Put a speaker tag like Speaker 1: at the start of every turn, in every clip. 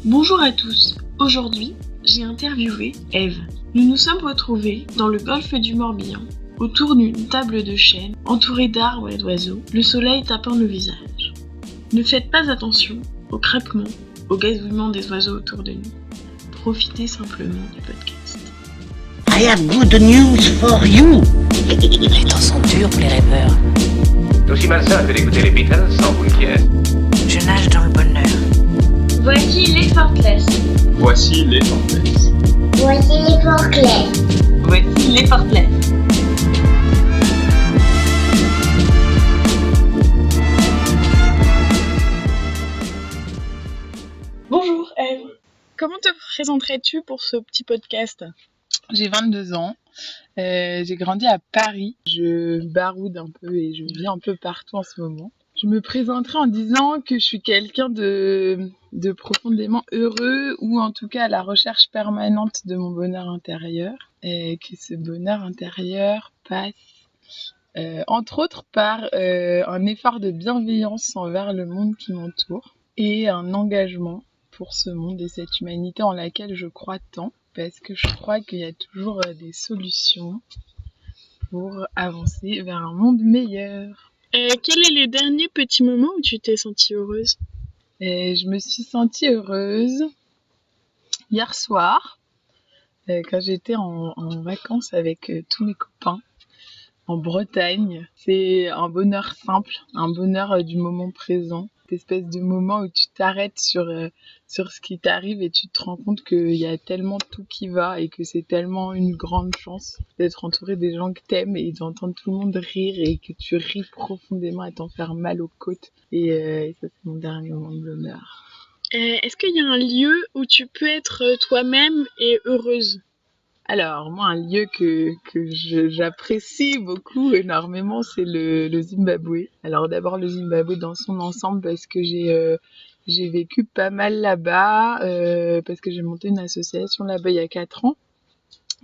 Speaker 1: Bonjour à tous, aujourd'hui j'ai interviewé Eve. Nous nous sommes retrouvés dans le golfe du Morbihan, autour d'une table de chêne, entourée d'arbres et d'oiseaux, le soleil tapant le visage. Ne faites pas attention au craquement, au gazouillement des oiseaux autour de nous. Profitez simplement du podcast.
Speaker 2: I have good news for you.
Speaker 3: Les temps sont durs pour les rêveurs.
Speaker 4: C'est aussi malsain que d'écouter les Beatles sans boule qui est.
Speaker 3: Je nage dans le bonheur.
Speaker 5: Voici les Forkless.
Speaker 6: Voici les Forkless.
Speaker 5: Voici les Forkless.
Speaker 1: Voici les Forkless. Bonjour Eve, comment te présenterais-tu pour ce petit podcast ?
Speaker 7: J'ai 22 ans, j'ai grandi à Paris, je baroude un peu et je vis un peu partout en ce moment. Je me présenterai en disant que je suis quelqu'un de profondément heureux ou en tout cas à la recherche permanente de mon bonheur intérieur et que ce bonheur intérieur passe entre autres par un effort de bienveillance envers le monde qui m'entoure et un engagement pour ce monde et cette humanité en laquelle je crois tant. Parce que je crois qu'il y a toujours des solutions pour avancer vers un monde meilleur.
Speaker 1: Quel est le dernier petit moment où tu t'es sentie heureuse ?
Speaker 7: Je me suis sentie heureuse hier soir, quand j'étais en vacances avec tous mes copains en Bretagne. C'est un bonheur simple, un bonheur du moment présent. Cette espèce de moment où tu t'arrêtes sur ce qui t'arrive et tu te rends compte qu'il y a tellement tout qui va et que c'est tellement une grande chance d'être entouré des gens que t'aimes et d'entendre tout le monde rire et que tu ris profondément et t'en faire mal aux côtes. Et ça, c'est mon dernier moment de bonheur.
Speaker 1: Est-ce qu'il y a un lieu où tu peux être toi-même et heureuse ?
Speaker 7: Alors, moi, un lieu que j'apprécie beaucoup, énormément, c'est le Zimbabwe. Alors, d'abord, le Zimbabwe dans son ensemble parce que j'ai vécu pas mal là-bas, parce que j'ai monté une association là-bas il y a 4 ans.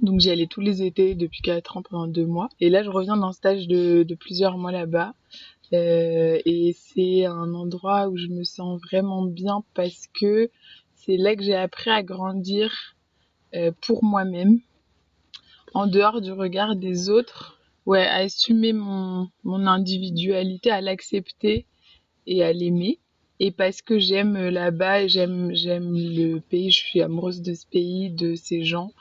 Speaker 7: Donc, j'y allais tous les étés depuis 4 ans pendant 2 mois. Et là, je reviens d'un stage de plusieurs mois là-bas. Et c'est un endroit où je me sens vraiment bien parce que c'est là que j'ai appris à grandir pour moi-même. En dehors du regard des autres, à assumer mon individualité, à l'accepter et à l'aimer. Et parce que j'aime là-bas, j'aime le pays, je suis amoureuse de ce pays, de ses gens,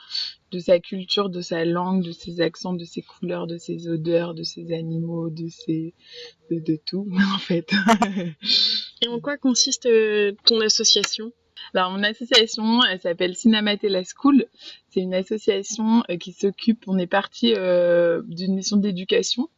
Speaker 7: de sa culture, de sa langue, de ses accents, de ses couleurs, de ses odeurs, de ses animaux, de tout, en fait.
Speaker 1: Et en quoi consiste ton association ?
Speaker 7: Alors, mon association, elle s'appelle Sinamatela School. C'est une association qui s'occupe, on est parti d'une mission d'éducation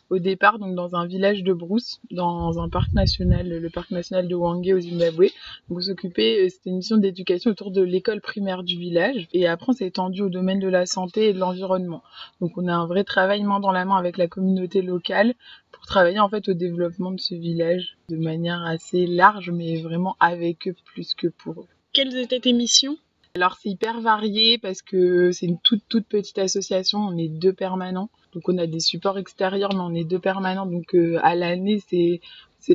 Speaker 7: au départ, donc dans un village de brousse, dans un parc national, le parc national de Hwange au Zimbabwe. Donc, on s'occupait, c'était une mission d'éducation autour de l'école primaire du village. Et après, on s'est étendu au domaine de la santé et de l'environnement. Donc, on a un vrai travail main dans la main avec la communauté locale pour travailler en fait au développement de ce village de manière assez large, mais vraiment avec eux plus que pour eux.
Speaker 1: Quelles étaient tes missions ?
Speaker 7: Alors c'est hyper varié parce que c'est une toute petite association, on est 2 permanents. Donc on a des supports extérieurs mais on est 2 permanents. Donc à l'année c'est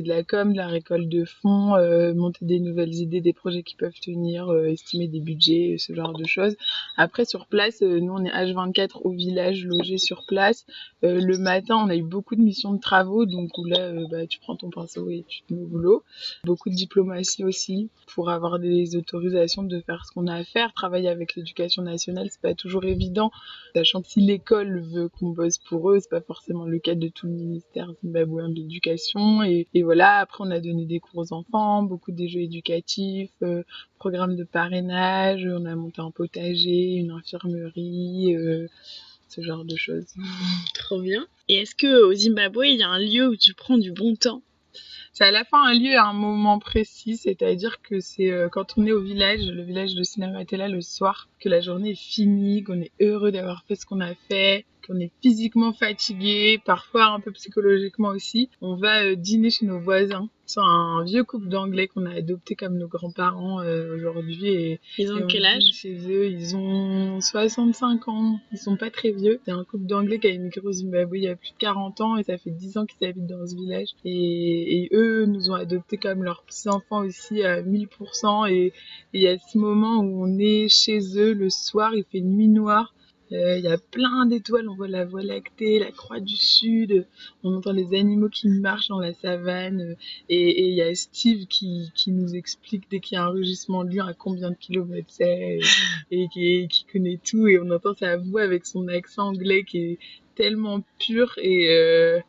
Speaker 7: de la com, de la récolte de fonds, monter des nouvelles idées, des projets qui peuvent tenir, estimer des budgets, ce genre de choses. Après sur place, nous on est H24 au village logé sur place. Le matin on a eu beaucoup de missions de travaux donc où là tu prends ton pinceau et tu te mets au boulot. Beaucoup de diplomatie aussi pour avoir des autorisations de faire ce qu'on a à faire. Travailler avec l'éducation nationale c'est pas toujours évident, sachant que si l'école veut qu'on bosse pour eux, c'est pas forcément le cas de tout le ministère zimbabwéen de l'éducation. Et voilà, après on a donné des cours aux enfants, beaucoup des jeux éducatifs, programme de parrainage, on a monté un potager, une infirmerie, ce genre de choses.
Speaker 1: Trop bien. Et est-ce qu'au Zimbabwe, il y a un lieu où tu prends du bon temps ?
Speaker 7: C'est à la fin un lieu à un moment précis, c'est-à-dire que c'est quand on est au village, le village de Sinamatela le soir, que la journée est finie, qu'on est heureux d'avoir fait ce qu'on a fait, qu'on est physiquement fatigué, parfois un peu psychologiquement aussi. On va dîner chez nos voisins C'est un vieux couple d'Anglais qu'on a adopté comme nos grands-parents aujourd'hui. Et
Speaker 1: Ils ont
Speaker 7: on
Speaker 1: quel
Speaker 7: vit
Speaker 1: âge?
Speaker 7: chez eux, ils ont 65 ans. Ils sont pas très vieux. C'est un couple d'Anglais qui a immigré au Zimbabwe il y a plus de 40 ans et ça fait 10 ans qu'ils habitent dans ce village. Et eux nous ont adoptés comme leurs petits-enfants aussi à 1000%. Et il y a ce moment où on est chez eux le soir, il fait nuit noire. Il y a plein d'étoiles, on voit la Voie lactée, la Croix du Sud, on entend les animaux qui marchent dans la savane, et il y a Steve qui nous explique dès qu'il y a un rugissement de lion à combien de kilomètres c'est, et qui connaît tout, et on entend sa voix avec son accent anglais qui est tellement pur, et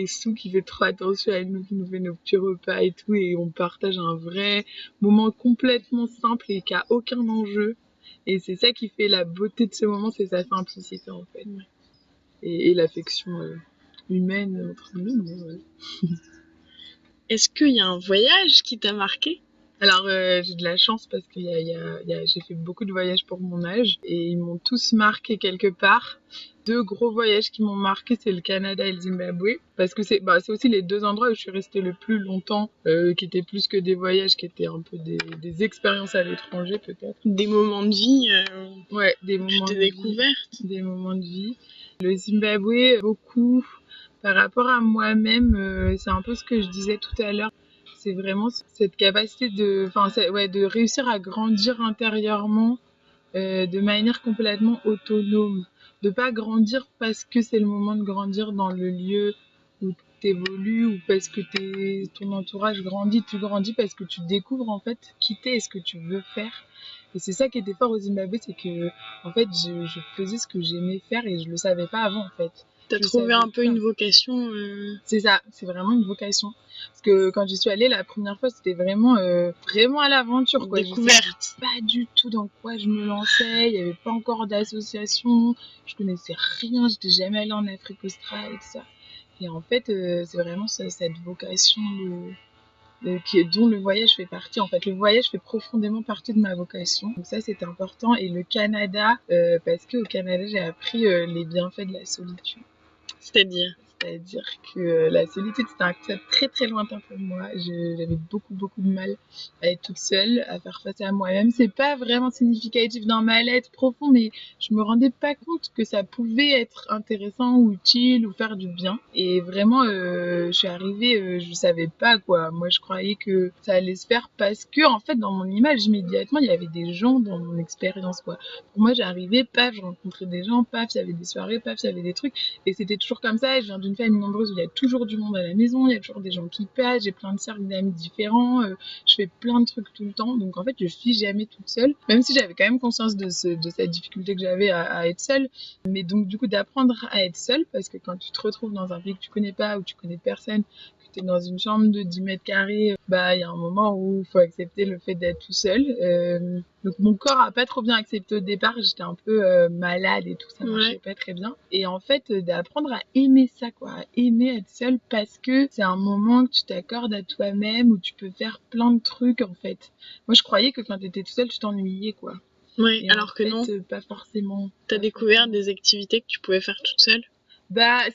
Speaker 7: Sue qui fait trop attention à nous, qui nous fait nos petits repas et tout, et on partage un vrai moment complètement simple et qui a aucun enjeu. Et c'est ça qui fait la beauté de ce moment, c'est sa simplicité en fait. Et l'affection humaine entre nous. Mais ouais.
Speaker 1: Est-ce qu'il y a un voyage qui t'a marqué?
Speaker 7: Alors j'ai de la chance parce que j'ai fait beaucoup de voyages pour mon âge et ils m'ont tous marqué quelque part. 2 gros voyages qui m'ont marqué, c'est le Canada et le Zimbabwe, parce que c'est aussi les 2 endroits où je suis restée le plus longtemps, qui étaient plus que des voyages, qui étaient un peu des expériences à l'étranger peut-être.
Speaker 1: Des moments de vie
Speaker 7: Ouais, des moments
Speaker 1: de
Speaker 7: de
Speaker 1: découverte.
Speaker 7: vie, des moments de vie. Le Zimbabwe, beaucoup par rapport à moi-même, c'est un peu ce que je disais tout à l'heure. C'est vraiment cette capacité de réussir à grandir intérieurement de manière complètement autonome. De pas grandir parce que c'est le moment de grandir dans le lieu où tu évolues ou parce que ton entourage grandit. Tu grandis parce que tu découvres en fait qui t'es et ce que tu veux faire. Et c'est ça qui était fort au Zimbabwe, c'est que en fait je faisais ce que j'aimais faire et je le savais pas avant en fait.
Speaker 1: T'as trouvé un peu une vocation
Speaker 7: C'est ça, c'est vraiment une vocation. Parce que quand j'y suis allée la première fois, c'était vraiment à l'aventure, quoi.
Speaker 1: Découverte.
Speaker 7: Je savais pas du tout dans quoi je me lançais, il n'y avait pas encore d'association, je connaissais rien, j'étais jamais allée en Afrique australe et tout ça. Et en fait, c'est vraiment cette vocation dont le voyage fait partie. En fait, le voyage fait profondément partie de ma vocation. Donc ça, c'était important. Et le Canada, parce qu'au Canada, j'ai appris les bienfaits de la solitude.
Speaker 1: C'est-à-dire
Speaker 7: que la solitude, c'était un concept très très lointain pour moi. J'avais beaucoup de mal à être toute seule, à faire face à moi-même. C'est pas vraiment significatif dans ma lettre profonde, mais je me rendais pas compte que ça pouvait être intéressant ou utile ou faire du bien. Et vraiment, je suis arrivée, je savais pas quoi. Moi, je croyais que ça allait se faire parce que, en fait, dans mon image, immédiatement, il y avait des gens dans mon expérience, quoi. Pour moi, j'arrivais, paf, je rencontrais des gens, paf, il y avait des soirées, paf, il y avait des trucs. Et c'était toujours comme ça. Je viens d'une famille nombreuse où il y a toujours du monde à la maison, il y a toujours des gens qui passent, j'ai plein de cercles d'amis différents, je fais plein de trucs tout le temps. Donc en fait, je suis jamais toute seule, même si j'avais quand même conscience de cette difficulté que j'avais à être seule. Mais donc du coup, d'apprendre à être seule, parce que quand tu te retrouves dans un pays que tu connais pas, où tu connais personne, que tu es dans une chambre de 10 mètres carrés, il y a un moment où il faut accepter le fait d'être tout seul. Donc mon corps a pas trop bien accepté au départ, j'étais un peu malade et tout, ça marchait pas très bien. Et en fait, d'apprendre à aimer ça, quoi, à aimer être seule parce que c'est un moment que tu t'accordes à toi-même où tu peux faire plein de trucs en fait. Moi je croyais que quand t'étais toute seule, tu t'ennuyais, quoi.
Speaker 1: Oui,
Speaker 7: Et
Speaker 1: alors que
Speaker 7: fait,
Speaker 1: non.
Speaker 7: Pas forcément.
Speaker 1: T'as découvert des activités que tu pouvais faire toute seule?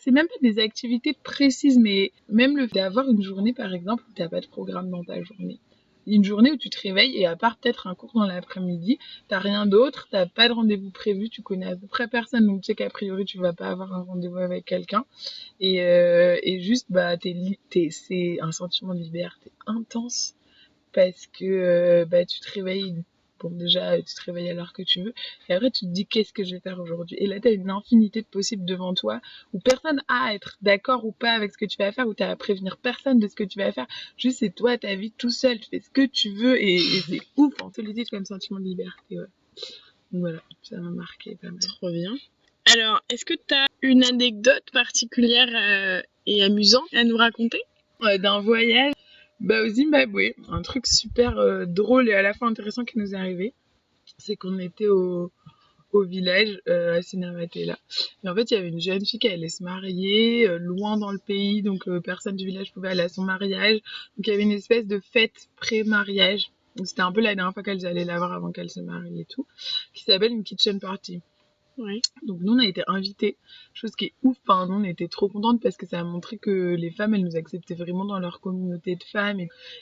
Speaker 7: C'est même pas des activités précises, mais même le fait d'avoir une journée par exemple où t'as pas de programme dans ta journée. Une journée où tu te réveilles et à part peut-être un cours dans l'après-midi, t'as rien d'autre, t'as pas de rendez-vous prévu, tu connais à peu près personne, donc tu sais qu'a priori tu vas pas avoir un rendez-vous avec quelqu'un. Et juste, c'est un sentiment de liberté intense parce que tu te réveilles. Bon, déjà, tu te réveilles à l'heure que tu veux. Et après, tu te dis, qu'est-ce que je vais faire aujourd'hui? Et là, tu as une infinité de possibles devant toi, où personne a à être d'accord ou pas avec ce que tu vas faire, où tu as à prévenir personne de ce que tu vas faire. Juste, c'est toi, ta vie, tout seul. Tu fais ce que tu veux, et c'est ouf. En solitude, comme sentiment de liberté, ouais. Donc voilà, ça m'a marqué pas mal.
Speaker 1: Trop bien. Alors, est-ce que tu as une anecdote particulière et amusante à nous raconter?
Speaker 7: D'un voyage au Zimbabwe, un truc super drôle et à la fois intéressant qui nous est arrivé, c'est qu'on était au village à Sinamatela. Et en fait, il y avait une jeune fille qui allait se marier loin dans le pays, donc personne du village pouvait aller à son mariage. Donc il y avait une espèce de fête pré-mariage. Donc c'était un peu la dernière fois qu'elles allaient la voir avant qu'elle se marie et tout, qui s'appelle une kitchen party.
Speaker 1: Oui.
Speaker 7: Donc nous on a été invités, chose qui est ouf, enfin nous on était trop contentes parce que ça a montré que les femmes elles nous acceptaient vraiment dans leur communauté de femmes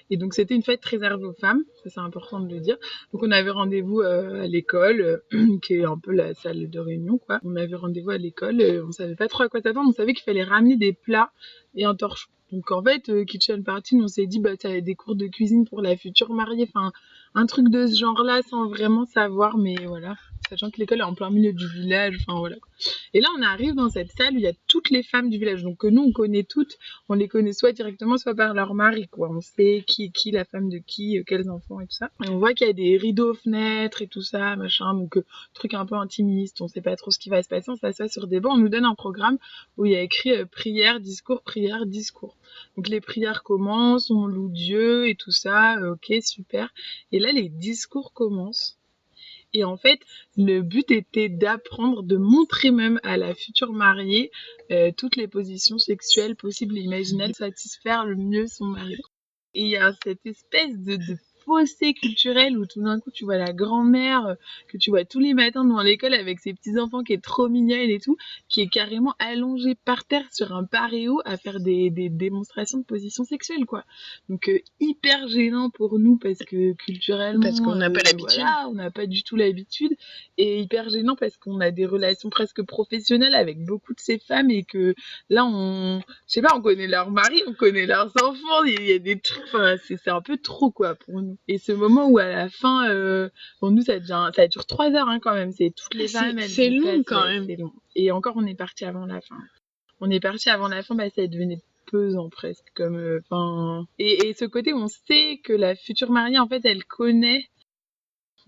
Speaker 7: et donc c'était une fête réservée aux femmes, ça c'est important de le dire. Donc on avait rendez-vous à l'école, qui est un peu la salle de réunion quoi. On avait rendez-vous à l'école, on savait pas trop à quoi s'attendre, on savait qu'il fallait ramener des plats et un torchon. Donc en fait, Kitchen Party, on s'est dit bah ça va être des cours de cuisine pour la future mariée, enfin un truc de ce genre-là sans vraiment savoir, mais voilà. Sachant que l'école est en plein milieu du village, enfin voilà. Et là, on arrive dans cette salle où il y a toutes les femmes du village. Donc, que nous, on connaît toutes. On les connaît soit directement, soit par leur mari, quoi. On sait qui est qui, la femme de qui, quels enfants et tout ça. Et on voit qu'il y a des rideaux aux fenêtres et tout ça, machin. Donc, truc un peu intimiste. On sait pas trop ce qui va se passer. On s'assoit sur des bancs. On nous donne un programme où il y a écrit prière, discours, prière, discours. Donc, les prières commencent, on loue Dieu et tout ça. Ok, super. Et là, les discours commencent. Et en fait, le but était d'apprendre, de montrer même à la future mariée toutes les positions sexuelles possibles et imaginables, satisfaire le mieux son mari. Et il y a cette espèce de fossé culturel où tout d'un coup tu vois la grand-mère que tu vois tous les matins devant l'école avec ses petits-enfants qui est trop mignonne et tout, qui est carrément allongée par terre sur un paréo à faire des démonstrations de position sexuelle quoi. Donc hyper gênant pour nous parce que culturellement
Speaker 1: Parce qu'on n'a pas l'habitude.
Speaker 7: Voilà, on n'a pas du tout l'habitude et hyper gênant parce qu'on a des relations presque professionnelles avec beaucoup de ces femmes et que là je sais pas, on connaît leurs maris, on connaît leurs enfants, il y a des trucs, enfin c'est un peu trop quoi pour nous. Et ce moment où à la fin, pour nous ça dure 3 heures hein, quand même, c'est toutes les femmes.
Speaker 1: C'est long quand même.
Speaker 7: C'est long. Et encore on est parti avant la fin. Bah ça devenait pesant presque comme et ce côté où on sait que la future mariée en fait elle connaît,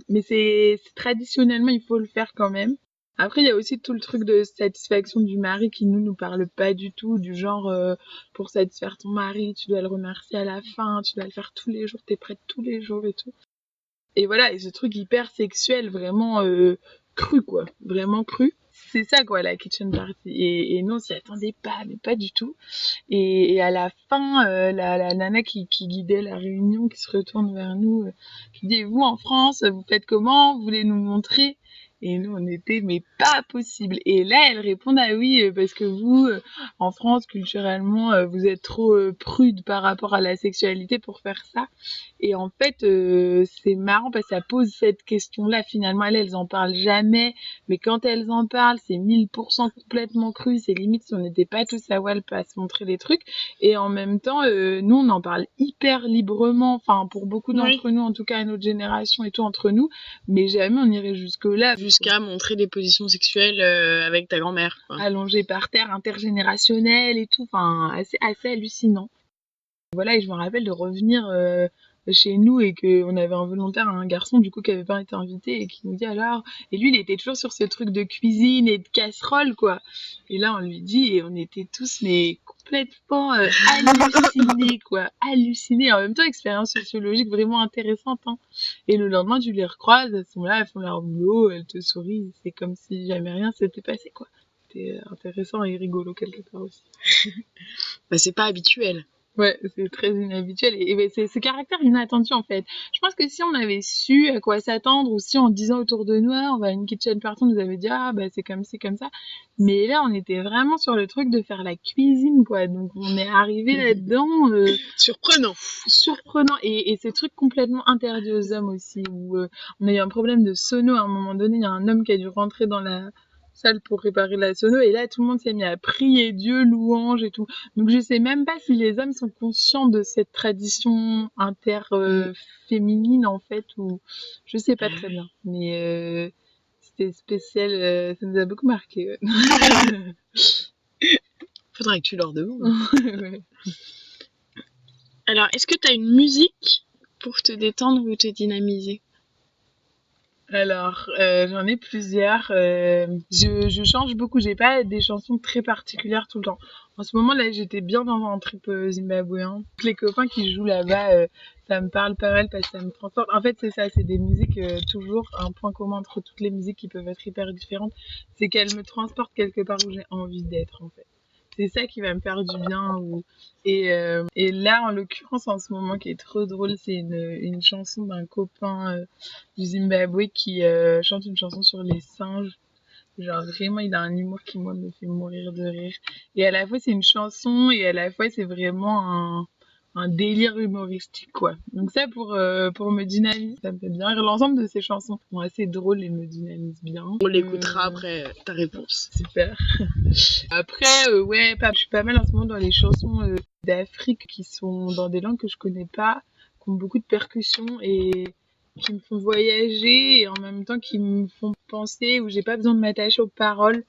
Speaker 7: mais c'est traditionnellement il faut le faire quand même. Après, il y a aussi tout le truc de satisfaction du mari qui nous parle pas du tout, du genre pour satisfaire ton mari, tu dois le remercier à la fin, tu dois le faire tous les jours, t'es prête tous les jours et tout. Et voilà, et ce truc hyper sexuel, vraiment cru quoi, vraiment cru. C'est ça quoi la kitchen party. Et nous on s'y attendait pas, mais pas du tout. Et à la fin, la nana qui guidait la réunion, qui se retourne vers nous, qui dit vous en France, vous faites comment? Vous voulez nous montrer? Et nous, on était, mais pas possible. Et là, elle répond, ah oui, parce que vous, en France, culturellement, vous êtes trop prude par rapport à la sexualité pour faire ça. Et en fait, c'est marrant parce que ça pose cette question-là. Finalement, elles en parlent jamais. Mais quand elles en parlent, c'est 1000% complètement cru. C'est limite si on n'était pas tous à Walp à se montrer les trucs. Et en même temps, nous, on en parle hyper librement. Enfin, pour beaucoup d'entre nous, en tout cas à notre génération et tout entre nous. Mais jamais on irait jusque-là.
Speaker 1: Jusqu'à montrer des positions sexuelles avec ta grand-mère.
Speaker 7: Allongée par terre, intergénérationnelle et tout. Enfin, assez hallucinant. Voilà, et je me rappelle de revenir chez nous et qu'on avait un volontaire, un garçon du coup qui avait pas été invité et qui nous dit alors, et lui il était toujours sur ce truc de cuisine et de casserole quoi, et là on lui dit et on était tous mais complètement hallucinés quoi, hallucinés, en même temps expérience sociologique vraiment intéressante hein. Et le lendemain tu les recroises, elles sont là, elles font leur boulot, elles te sourient, c'est comme si jamais rien s'était passé quoi. C'était intéressant et rigolo quelque part aussi.
Speaker 1: Bah c'est pas habituel.
Speaker 7: Ouais, c'est très inhabituel et c'est ce caractère inattendu en fait. Je pense que si on avait su à quoi s'attendre ou si en disant autour de nous, on va à une kitchen party, on nous avait dit ah bah c'est comme ci comme ça. Mais là on était vraiment sur le truc de faire la cuisine quoi. Donc on est arrivé là-dedans surprenant et ces trucs complètement interdits aux hommes aussi où on a eu un problème de sono à un moment donné, il y a un homme qui a dû rentrer dans la salle pour réparer la sono et là tout le monde s'est mis à prier Dieu, louange et tout. Donc je sais même pas si les hommes sont conscients de cette tradition féminine en fait ou je sais pas très bien. Mais c'était spécial, ça nous a beaucoup marqué.
Speaker 1: Faudrait que tu leur demandes.
Speaker 7: Ouais.
Speaker 1: Alors, est-ce que t'as une musique pour te détendre ou te dynamiser?
Speaker 7: Alors, j'en ai plusieurs. Je change beaucoup. J'ai pas des chansons très particulières tout le temps. En ce moment, là, j'étais bien dans un trip zimbabwéen. Les copains qui jouent là-bas, ça me parle pas mal parce que ça me transporte. En fait, c'est ça, c'est des musiques toujours un point commun entre toutes les musiques qui peuvent être hyper différentes, c'est qu'elles me transportent quelque part où j'ai envie d'être, en fait. C'est ça qui va me faire du bien. Et là, en l'occurrence, en ce moment, qui est trop drôle, c'est une chanson d'un copain du Zimbabwe qui chante une chanson sur les singes. Genre vraiment, il a un humour qui, moi, me fait mourir de rire. Et à la fois, c'est une chanson et à la fois, c'est vraiment un délire humoristique, quoi. Donc ça, pour me dynamiser, ça me fait bien rire. L'ensemble de ces chansons sont assez drôles et me dynamisent bien.
Speaker 1: On l'écoutera après ta réponse.
Speaker 7: Super. Après, ouais, je suis pas mal en ce moment dans les chansons d'Afrique qui sont dans des langues que je connais pas, qui ont beaucoup de percussions et qui me font voyager et en même temps qui me font penser où j'ai pas besoin de m'attacher aux paroles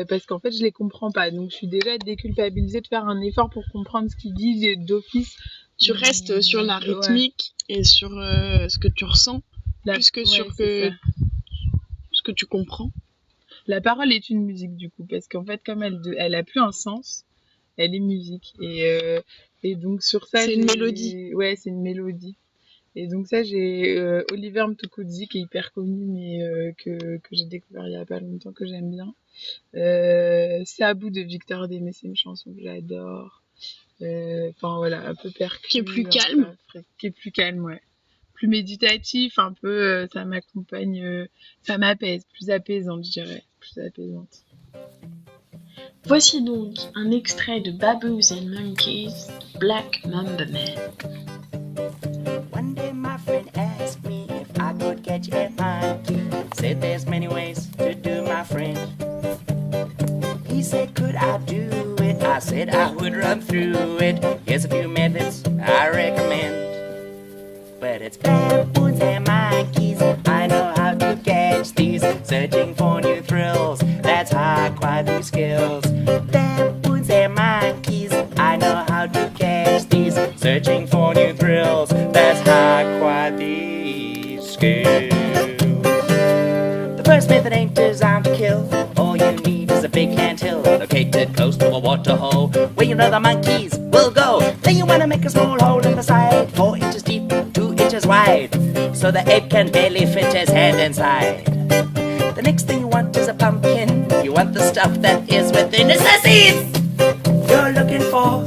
Speaker 7: parce qu'en fait je les comprends pas. Donc je suis déjà déculpabilisée de faire un effort pour comprendre ce qu'ils disent et d'office.
Speaker 1: Tu restes sur la rythmique et sur ce que tu ressens plus que sur ce que tu comprends.
Speaker 7: La parole est une musique du coup parce qu'en fait comme elle a plus un sens, elle est musique et donc sur ça
Speaker 1: c'est une mélodie.
Speaker 7: Ouais, c'est une mélodie. Et donc ça, j'ai Oliver Mtukudzi qui est hyper connu, mais que j'ai découvert il y a pas longtemps, que j'aime bien. C'est à bout de Victor Démé, c'est une chanson que j'adore. Enfin voilà, un peu percu.
Speaker 1: Qui est plus calme.
Speaker 7: Qui est plus calme, ouais. Plus méditatif, un peu, ça m'accompagne, ça m'apaise, plus apaisante, je dirais. Plus apaisante.
Speaker 1: Voici donc un extrait de Baboos and Monkeys, Black Mamba Man.
Speaker 8: One day my friend asked me if I could catch a monkey. Said there's many ways to do, my friend. He said, could I do it? I said I would run through it. Here's a few methods I recommend. But it's baboons and monkeys. I know how to catch these. Searching for new thrills. That's how I acquire these skills. Baboons and monkeys. I know how to catch these. Searching for new thrills. That's how I acquire these skills. The first method ain't designed to kill. All you need is a big anthill located close to a water hole where you know the monkeys will go. Then you wanna make a small hole in the side, 4 inches deep, 2 inches wide, so the ape can barely fit his hand inside. The next thing you want is a pumpkin. You want the stuff that is within the seeds you're looking for.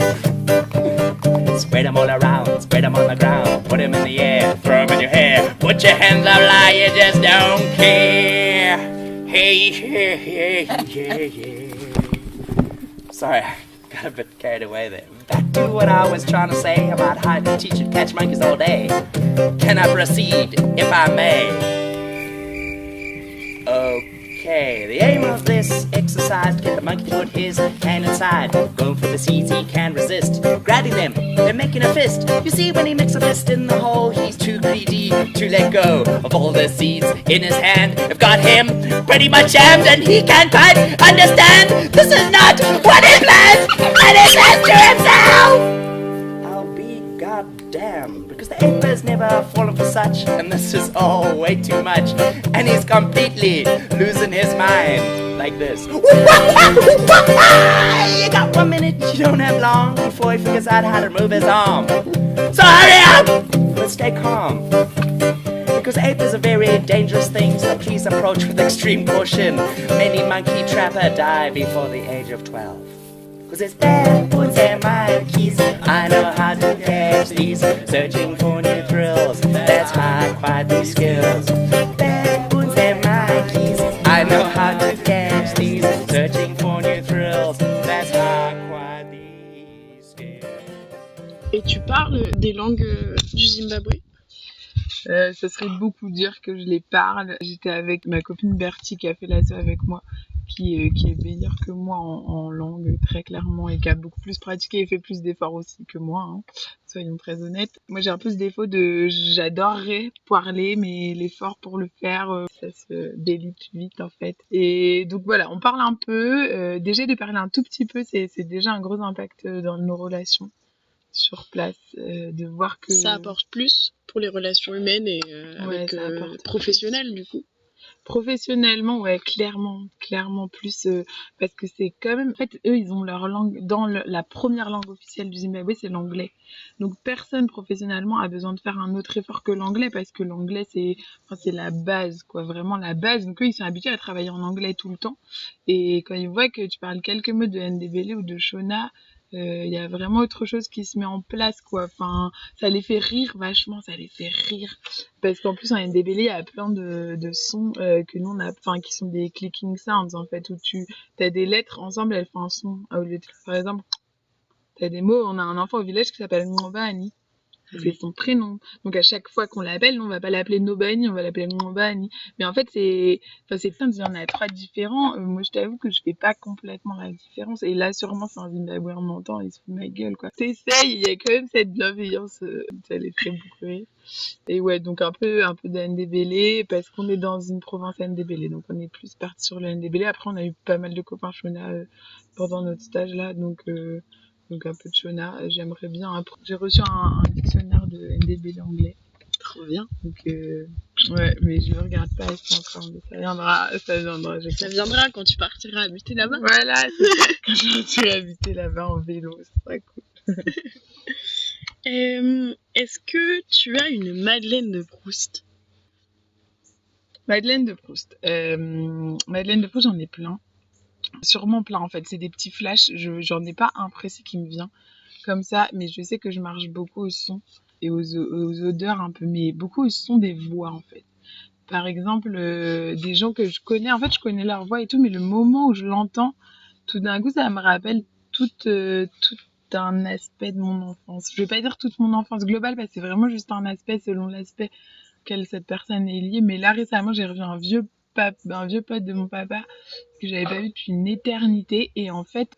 Speaker 8: Spread them all around, spread them on the ground, put them in the air, throw them in your hair, put your hands up like you just don't care. Hey, hey, hey, hey, hey. Sorry, I got a bit carried away there. Back to what I was trying to say about how to teach and catch monkeys all day. Can I proceed, if I may? Okay, the aim of this exercise, get the monkey to put his hand inside. Going for the seeds he can't resist. Grabbing them, they're making a fist. You see, when he makes a fist in the hole, he's too greedy to let go of all the seeds in his hand. I've got him pretty much jammed and he can't quite understand. This is not what he plans, and he says to himself, I'll be goddamn, because the ape has never fallen for such, and this is all way too much, and he's completely losing his mind like this. You got 1 minute, you don't have long before he figures out how to move his arm. So hurry up, but stay calm, because ape is a very dangerous thing, so please approach with extreme caution. Many monkey trapper die before the age of 12. Cause it's baboons and monkeys. I know how to catch these. Searching for new thrills. That's how I acquired these skills. Baboons and monkeys. I know how to catch these. Searching for new thrills. That's how I acquired these skills.
Speaker 1: Et tu parles des langues du Zimbabwe?
Speaker 7: Ça serait beaucoup dire que je les parle. J'étais avec ma copine Bertie qui a fait l'ASSO avec moi, qui est meilleure que moi en langue très clairement et qui a beaucoup plus pratiqué et fait plus d'efforts aussi que moi, hein, soyons très honnêtes. Moi j'ai un peu ce défaut j'adorerais parler mais l'effort pour le faire ça se délite vite en fait. Et donc voilà, on parle un peu, déjà de parler un tout petit peu c'est déjà un gros impact dans nos relations sur place, de voir que
Speaker 1: ça apporte plus pour les relations humaines et avec professionnelles du coup.
Speaker 7: Professionnellement, ouais, clairement plus, parce que c'est quand même, en fait, eux, ils ont leur langue, la première langue officielle du Zimbabwe, c'est l'anglais. Donc, personne professionnellement a besoin de faire un autre effort que l'anglais, parce que l'anglais, c'est la base, quoi, vraiment la base. Donc, eux, ils sont habitués à travailler en anglais tout le temps. Et quand ils voient que tu parles quelques mots de Ndebele ou de Shona, Il y a vraiment autre chose qui se met en place, quoi. Enfin, ça les fait rire vachement, ça les fait rire. Parce qu'en plus, en NDBL, il y a plein de sons que nous, on a, enfin, qui sont des clicking sounds, en fait, où t'as des lettres ensemble, elles font un son. Au lieu de, par exemple, t'as des mots, on a un enfant au village qui s'appelle Mbani. C'est son prénom. Donc à chaque fois qu'on l'appelle, nous, on va pas l'appeler Nobani, on va l'appeler Mbani. Mais en fait, c'est simple, il y en a 3 différents. Moi, je t'avoue que je fais pas complètement la différence. Et là, sûrement, c'est un Zimbabwe en m'entend, il se fout de ma gueule, quoi. T'essayes, il y a quand même cette bienveillance, ça les fait beaucoup rire. Et ouais, donc un peu d'NDBL, parce qu'on est dans une province NDBL. Donc on est plus parti sur le NDBL. Après, on a eu pas mal de copains Shona pendant notre stage là, donc un peu de Shona. J'aimerais bien. J'ai reçu un dictionnaire de NDBL anglais.
Speaker 1: Trop bien.
Speaker 7: Donc, ouais, mais je ne regarde pas assez encore. Mais ça viendra.
Speaker 1: Ça viendra quand tu partiras habiter là-bas.
Speaker 7: Voilà, c'est ça. Quand je partirai habiter là-bas en vélo, ce sera cool.
Speaker 1: Est-ce que tu as une Madeleine de Proust?
Speaker 7: Madeleine de Proust. Madeleine de Proust, j'en ai plein. Sûrement plein, en fait. C'est des petits flashs. J'en ai pas un précis qui me vient comme ça, mais je sais que je marche beaucoup au son et aux odeurs un peu, mais beaucoup au son des voix, en fait. Par exemple, des gens que je connais, en fait, je connais leur voix et tout, mais le moment où je l'entends, tout d'un coup, ça me rappelle tout un aspect de mon enfance. Je vais pas dire toute mon enfance globale, parce que c'est vraiment juste un aspect selon l'aspect auquel cette personne est liée. Mais là, récemment, j'ai revu un vieux pote de mon papa que j'avais pas vu depuis une éternité. Et en fait,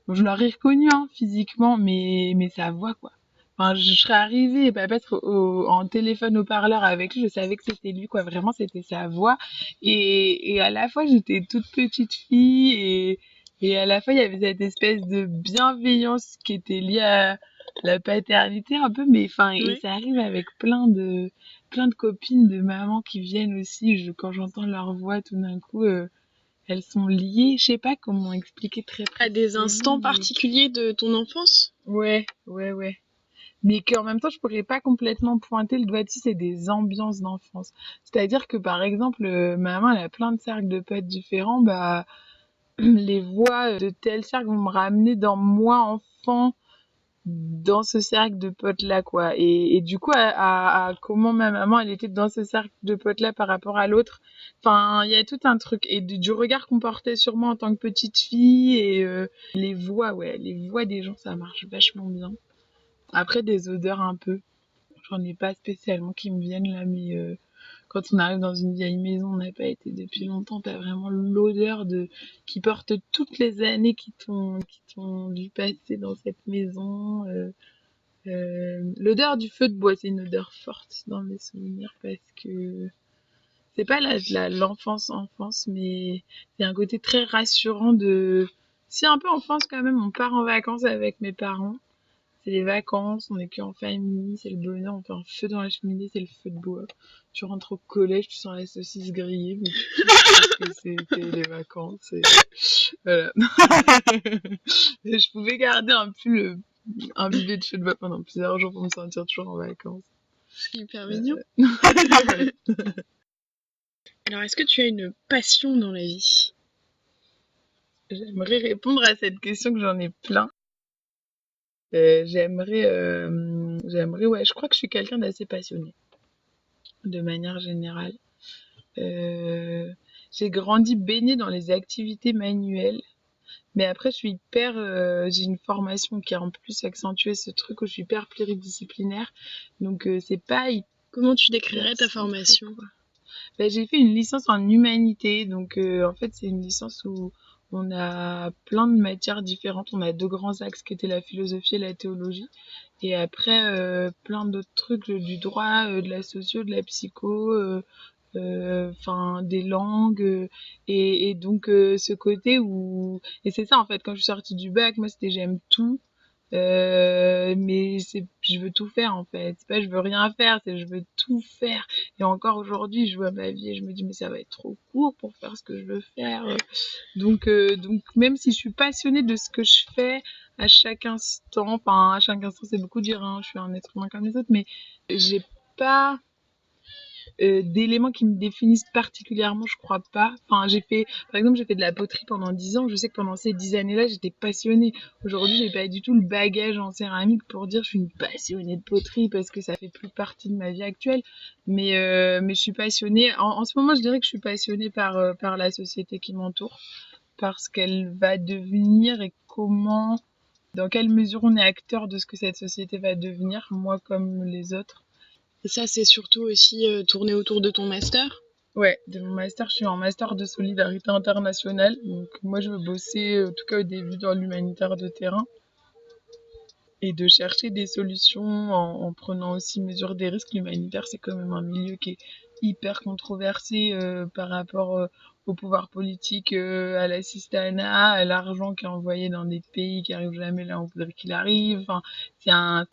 Speaker 7: bon, je l'aurais reconnu physiquement, mais sa voix, quoi. Enfin, je serais arrivée, papa en téléphone haut-parleur avec lui, je savais que c'était lui, quoi. Vraiment, c'était sa voix. Et à la fois, j'étais toute petite fille et à la fois, il y avait cette espèce de bienveillance qui était liée à la paternité un peu, mais enfin,
Speaker 1: Oui.
Speaker 7: et ça arrive avec plein de copines de maman qui viennent aussi. Quand j'entends leur voix, tout d'un coup, elles sont liées. Je sais pas comment expliquer très
Speaker 1: À des
Speaker 7: précisément,
Speaker 1: instants
Speaker 7: mais-
Speaker 1: particuliers de ton enfance?
Speaker 7: Ouais. Mais qu'en même temps, je pourrais pas complètement pointer le doigt dessus, c'est des ambiances d'enfance. C'est-à-dire que, par exemple, ma maman, elle a plein de cercles de potes différents, bah, les voix de tel cercle vont me ramener dans moi, enfant, dans ce cercle de potes-là, quoi. Et du coup, à comment ma maman, elle était dans ce cercle de potes-là par rapport à l'autre. Enfin, il y a tout un truc. Et du regard qu'on portait sur moi en tant que petite fille, et les voix des gens, ça marche vachement bien. Après, des odeurs un peu. J'en ai pas spécialement qui me viennent là, mais quand on arrive dans une vieille maison, on n'a pas été depuis longtemps, t'as vraiment l'odeur qui porte toutes les années qui t'ont vu passer dans cette maison. L'odeur du feu de bois, c'est une odeur forte dans mes souvenirs parce que c'est pas l'enfance, mais il y a un côté très rassurant si un peu enfance quand même, on part en vacances avec mes parents. C'est les vacances, on est qu'en famille, c'est le bonheur, on fait un feu dans la cheminée, c'est le feu de bois. Tu rentres au collège, tu sens la saucisse grillée, mais tu sais que c'était les vacances. Et voilà. Et je pouvais garder un billet de feu de bois pendant plusieurs jours pour me sentir toujours en vacances.
Speaker 1: C'est hyper mignon. Alors, est-ce que tu as une passion dans la vie?
Speaker 7: J'aimerais répondre à cette question que j'en ai plein. J'aimerais, ouais, je crois que je suis quelqu'un d'assez passionné, de manière générale. J'ai grandi baignée dans les activités manuelles, mais après j'ai une formation qui a en plus accentué ce truc où je suis hyper pluridisciplinaire, donc c'est pas
Speaker 1: Comment tu décrirais ta formation?
Speaker 7: Ben, j'ai fait une licence en humanité, donc en fait c'est une licence où on a plein de matières différentes. On a 2 grands axes qui étaient la philosophie et la théologie. Et après, plein d'autres trucs, du droit, de la socio, de la psycho, enfin des langues. Et donc ce côté où... Et c'est ça en fait, quand je suis sortie du bac, moi c'était j'aime tout. Mais je veux tout faire en fait. C'est pas je veux rien faire, c'est je veux tout faire. Et encore aujourd'hui, je vois ma vie et je me dis mais ça va être trop court pour faire ce que je veux faire. Donc même si je suis passionnée de ce que je fais à chaque instant, c'est beaucoup dire, hein, je suis un être humain comme les autres, mais j'ai pas d'éléments qui me définissent particulièrement, je crois pas. Enfin, par exemple, j'ai fait de la poterie pendant 10 ans. Je sais que pendant ces 10 années-là, j'étais passionnée. Aujourd'hui, j'ai pas du tout le bagage en céramique pour dire je suis une passionnée de poterie parce que ça fait plus partie de ma vie actuelle. Mais je suis passionnée. En ce moment, je dirais que je suis passionnée par la société qui m'entoure, par ce qu'elle va devenir et dans quelle mesure on est acteur de ce que cette société va devenir, moi comme les autres.
Speaker 1: Et ça, c'est surtout aussi tourné autour de ton master.
Speaker 7: Ouais, de mon master, je suis en master de solidarité internationale. Donc moi, je veux bosser, en tout cas au début, dans l'humanitaire de terrain et de chercher des solutions en prenant aussi mesure des risques. L'humanitaire, c'est quand même un milieu qui est hyper controversé par rapport au pouvoir politique, à l'assistanat, à l'argent qui est envoyé dans des pays qui arrivent jamais là où on voudrait qu'il arrive. Enfin, c'est un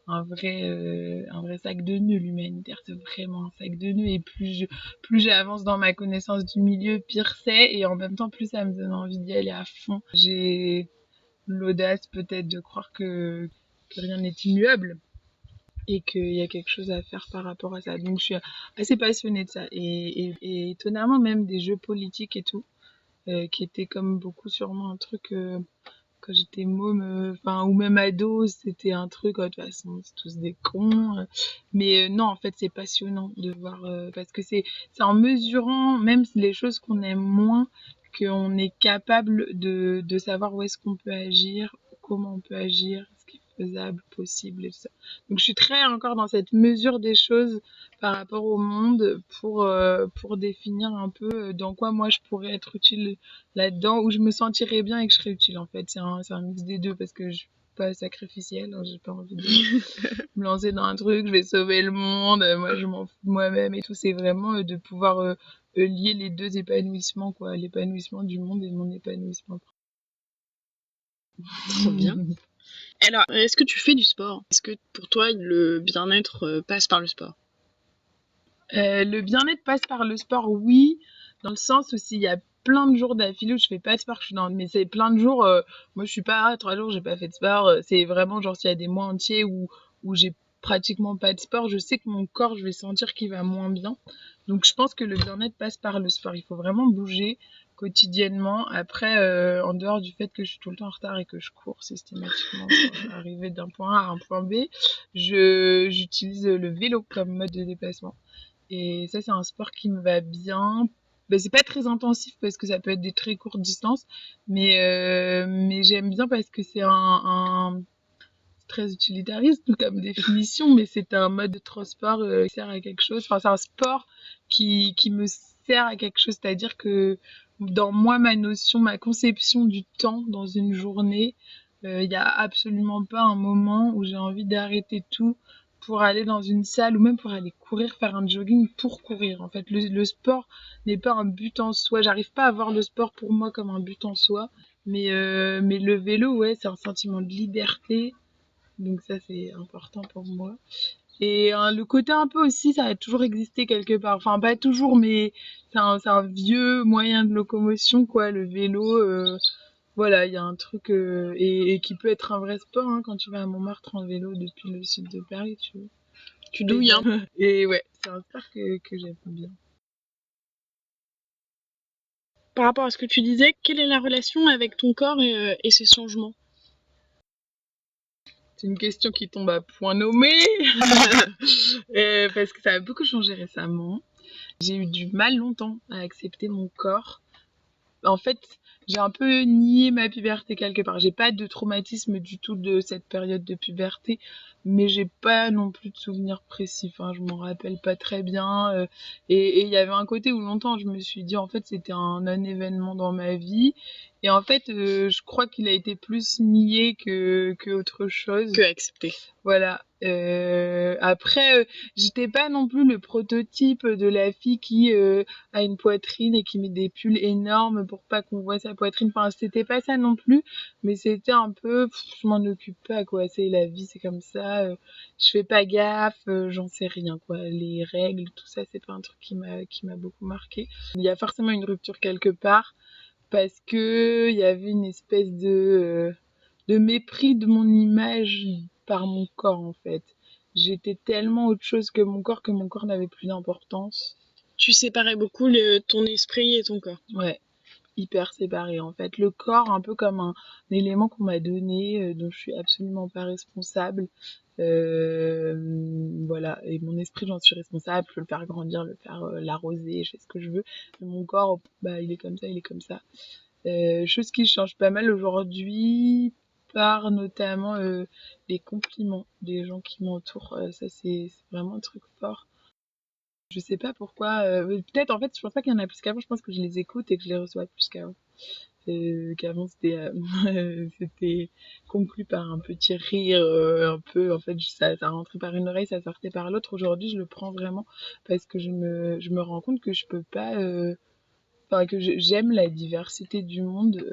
Speaker 7: vrai sac de nœuds, l'humanitaire, c'est vraiment un sac de nœuds. Et plus j'avance dans ma connaissance du milieu, pire c'est. Et en même temps, plus ça me donne envie d'y aller à fond. J'ai l'audace peut-être de croire que rien n'est immuable et qu'il y a quelque chose à faire par rapport à ça. Donc je suis assez passionnée de ça. Et étonnamment, même des jeux politiques et tout, qui étaient comme beaucoup sûrement un truc... quand j'étais môme, ou même ado, c'était un truc, de toute façon, c'est tous des cons. Mais non, en fait, c'est passionnant de voir, parce que c'est en mesurant même les choses qu'on aime moins, qu'on est capable de savoir où est-ce qu'on peut agir, comment on peut agir, ce qui est faisable, possible et tout ça. Donc je suis très encore dans cette mesure des choses par rapport au monde pour définir un peu dans quoi moi je pourrais être utile là-dedans, où je me sentirais bien et que je serais utile en fait. C'est un mix des deux parce que je suis pas sacrificielle, hein, j'ai pas envie de me lancer dans un truc, je vais sauver le monde, moi je m'en fous de moi-même et tout. C'est vraiment de pouvoir lier les deux épanouissements, quoi, l'épanouissement du monde et mon épanouissement.
Speaker 1: Trop bien. Alors, est-ce que tu fais du sport? Est-ce que pour toi, le bien-être passe par le sport?
Speaker 7: Le bien-être passe par le sport, oui, dans le sens où s'il y a plein de jours d'affilée où je fais pas de sport, mais c'est plein de jours, moi je suis pas 3 jours j'ai pas fait de sport, c'est vraiment genre s'il y a des mois entiers où j'ai pratiquement pas de sport, je sais que mon corps, je vais sentir qu'il va moins bien. Donc je pense que le bien-être passe par le sport. Il faut vraiment bouger quotidiennement. Après, en dehors du fait que je suis tout le temps en retard et que je cours systématiquement pour arriver d'un point A à un point B, j'utilise le vélo comme mode de déplacement. Et ça, c'est un sport qui me va bien. Ben, c'est pas très intensif parce que ça peut être des très courtes distances, mais j'aime bien parce que c'est c'est très utilitariste comme définition, mais c'est un mode de transport qui sert à quelque chose. Enfin, c'est un sport qui me sert à quelque chose, c'est-à-dire que dans moi, ma conception du temps dans une journée, il y a absolument pas un moment où j'ai envie d'arrêter tout pour aller dans une salle ou même pour aller courir, faire un jogging pour courir. En fait, le sport n'est pas un but en soi. J'arrive pas à voir le sport pour moi comme un but en soi, mais le vélo, ouais, c'est un sentiment de liberté. Donc ça, c'est important pour moi. Et le côté un peu aussi, ça a toujours existé quelque part. Enfin, pas toujours, mais c'est un vieux moyen de locomotion, quoi, le vélo. Voilà, il y a un truc et qui peut être un vrai sport hein, quand tu vas à Montmartre en vélo depuis le sud de Paris, tu
Speaker 1: douilles, hein.
Speaker 7: Et ouais, c'est un sport que j'aime bien.
Speaker 1: Par rapport à ce que tu disais, quelle est la relation avec ton corps et ses changements?
Speaker 7: C'est une question qui tombe à point nommé parce que ça a beaucoup changé récemment. J'ai eu du mal longtemps à accepter mon corps. En fait, j'ai un peu nié ma puberté quelque part. J'ai pas de traumatisme du tout de cette période de puberté, mais j'ai pas non plus de souvenirs précis. Enfin, je m'en rappelle pas très bien. Et il y avait un côté où longtemps je me suis dit en fait c'était un non-événement dans ma vie. Et en fait, je crois qu'il a été plus nié que autre chose.
Speaker 1: Que accepté.
Speaker 7: Voilà. Après, j'étais pas non plus le prototype de la fille qui a une poitrine et qui met des pulls énormes pour pas qu'on voit sa poitrine. Enfin, c'était pas ça non plus, mais c'était un peu, je m'en occupe pas quoi. C'est la vie, c'est comme ça. Je fais pas gaffe, j'en sais rien quoi. Les règles, tout ça, c'est pas un truc qui m'a beaucoup marqué. Il y a forcément une rupture quelque part parce que il y avait une espèce de mépris de mon image par mon corps en fait. j'étais tellement autre chose que mon corps n'avait plus d'importance.
Speaker 1: Tu séparais beaucoup ton esprit et ton corps.
Speaker 7: Ouais, hyper séparé en fait. Le corps, un peu comme un élément qu'on m'a donné, dont je suis absolument pas responsable. Voilà, et mon esprit, j'en suis responsable, je peux le faire grandir, le faire l'arroser, je fais ce que je veux. Mais mon corps, bah, il est comme ça, il est comme ça. Chose qui change pas mal aujourd'hui, par notamment les compliments des gens qui m'entourent. Ça, c'est vraiment un truc fort. Je sais pas pourquoi. Peut-être, en fait, je pense pas qu'il y en a plus qu'avant. Je pense que je les écoute et que je les reçois plus qu'avant. Qu'avant, c'était c'était conclu par un petit rire, un peu. En fait, ça rentrait par une oreille, ça sortait par l'autre. Aujourd'hui, je le prends vraiment parce que je me rends compte que je peux pas. Enfin, que j'aime la diversité du monde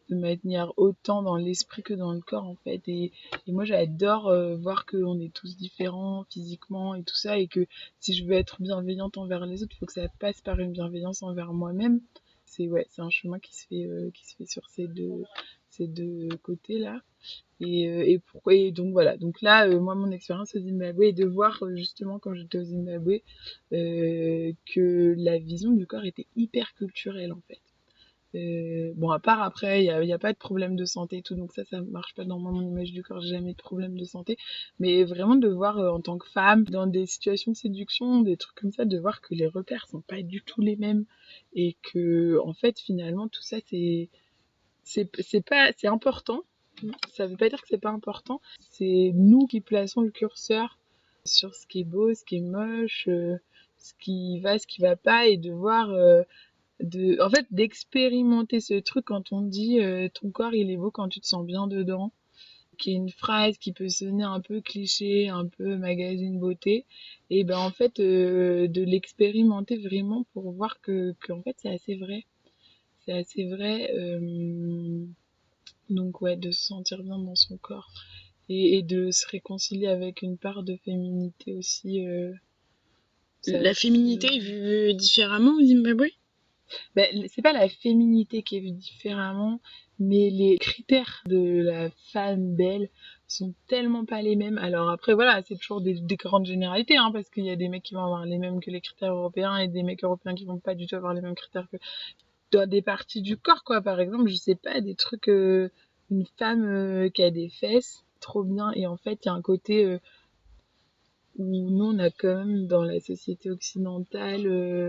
Speaker 7: de manière autant dans l'esprit que dans le corps en fait et moi j'adore voir qu'on est tous différents physiquement et tout ça et que si je veux être bienveillante envers les autres il faut que ça passe par une bienveillance envers moi-même. C'est un chemin qui se fait sur ces deux côtés là et donc voilà, donc là moi mon expérience au Zimbabwe est de voir justement quand j'étais au Zimbabwe que la vision du corps était hyper culturelle en fait. Bon, à part après, y a pas de problème de santé et tout, donc ça marche pas dans moi, mon image du corps, j'ai jamais de problème de santé. Mais vraiment de voir en tant que femme, dans des situations de séduction, des trucs comme ça, de voir que les repères sont pas du tout les mêmes et que, en fait, finalement, tout ça, c'est important. Ça veut pas dire que c'est pas important. C'est nous qui plaçons le curseur sur ce qui est beau, ce qui est moche, ce qui va, ce qui va pas, et de voir, en fait, d'expérimenter ce truc quand on dit ton corps il est beau quand tu te sens bien dedans, qui est une phrase qui peut sonner un peu cliché, un peu magazine beauté, et ben en fait de l'expérimenter vraiment pour voir que en fait c'est assez vrai. C'est assez vrai. Donc ouais, de se sentir bien dans son corps et de se réconcilier avec une part de féminité aussi.
Speaker 1: La féminité est vue différemment au Zimbabwe?
Speaker 7: C'est pas la féminité qui est vue différemment, mais les critères de la femme belle sont tellement pas les mêmes. Alors après, voilà, c'est toujours des grandes généralités, hein, parce qu'il y a des mecs qui vont avoir les mêmes que les critères européens et des mecs européens qui vont pas du tout avoir les mêmes critères que dans des parties du corps, quoi. Par exemple, je sais pas, des trucs, une femme qui a des fesses, trop bien, et en fait, il y a un côté où nous, on a quand même dans la société occidentale,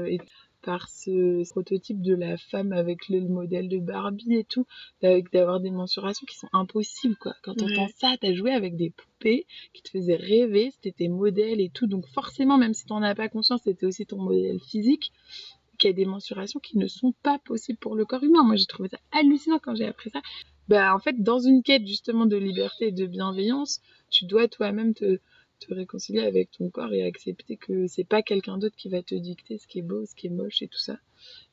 Speaker 7: et par ce prototype de la femme avec le modèle de Barbie et tout, d'avoir des mensurations qui sont impossibles, quoi. Quand t'entends ça, t'as joué avec des poupées qui te faisaient rêver, c'était tes modèles et tout, donc forcément, même si t'en as pas conscience, c'était aussi ton modèle physique, qui a des mensurations qui ne sont pas possibles pour le corps humain. Moi, j'ai trouvé ça hallucinant quand j'ai appris ça. Bah, en fait, dans une quête justement de liberté et de bienveillance, tu dois toi-même te réconcilier avec ton corps et accepter que c'est pas quelqu'un d'autre qui va te dicter ce qui est beau, ce qui est moche et tout ça.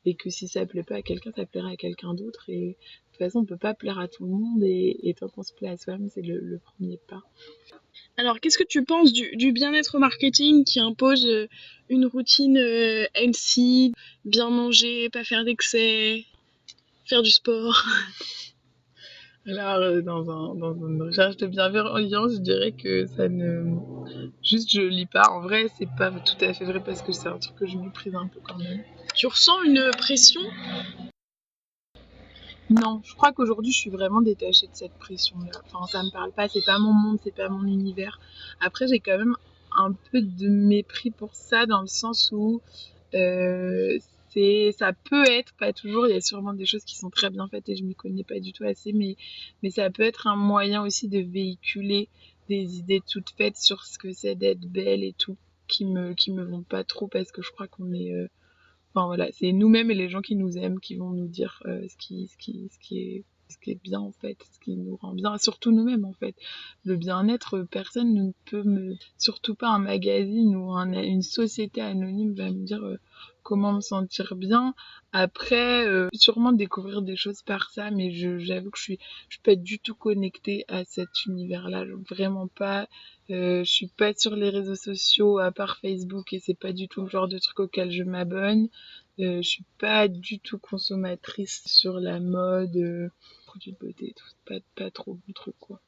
Speaker 7: Et que si ça plaît pas à quelqu'un, ça plaira à quelqu'un d'autre. Et de toute façon, on peut pas plaire à tout le monde et tant qu'on se plaît à soi-même, c'est le premier pas.
Speaker 1: Alors, qu'est-ce que tu penses du bien-être marketing qui impose une routine healthy, bien manger, pas faire d'excès, faire du sport?
Speaker 7: Alors, dans une recherche de bienveillance, je dirais que ça ne... Juste, je lis pas. En vrai, c'est pas tout à fait vrai parce que c'est un truc que je méprise un peu quand même.
Speaker 1: Tu ressens une pression?
Speaker 7: Non, je crois qu'aujourd'hui, je suis vraiment détachée de cette pression-là. Enfin, ça me parle pas, c'est pas mon monde, c'est pas mon univers. Après, j'ai quand même un peu de mépris pour ça dans le sens où ça peut être, pas toujours, il y a sûrement des choses qui sont très bien faites et je m'y connais pas du tout assez, mais ça peut être un moyen aussi de véhiculer des idées toutes faites sur ce que c'est d'être belle et tout, qui me vont pas trop parce que je crois qu'on est... Enfin voilà, c'est nous-mêmes et les gens qui nous aiment qui vont nous dire ce qui est bien en fait, ce qui nous rend bien, surtout nous-mêmes en fait. Le bien-être, personne ne peut surtout pas un magazine ou une société anonyme va me dire comment me sentir bien. Après, sûrement découvrir des choses par ça, mais j'avoue que je suis pas du tout connectée à cet univers-là, vraiment pas. Je suis pas sur les réseaux sociaux à part Facebook et c'est pas du tout le genre de truc auquel je m'abonne. Je suis pas du tout consommatrice sur la mode, produits de beauté et tout. Pas trop mon truc quoi.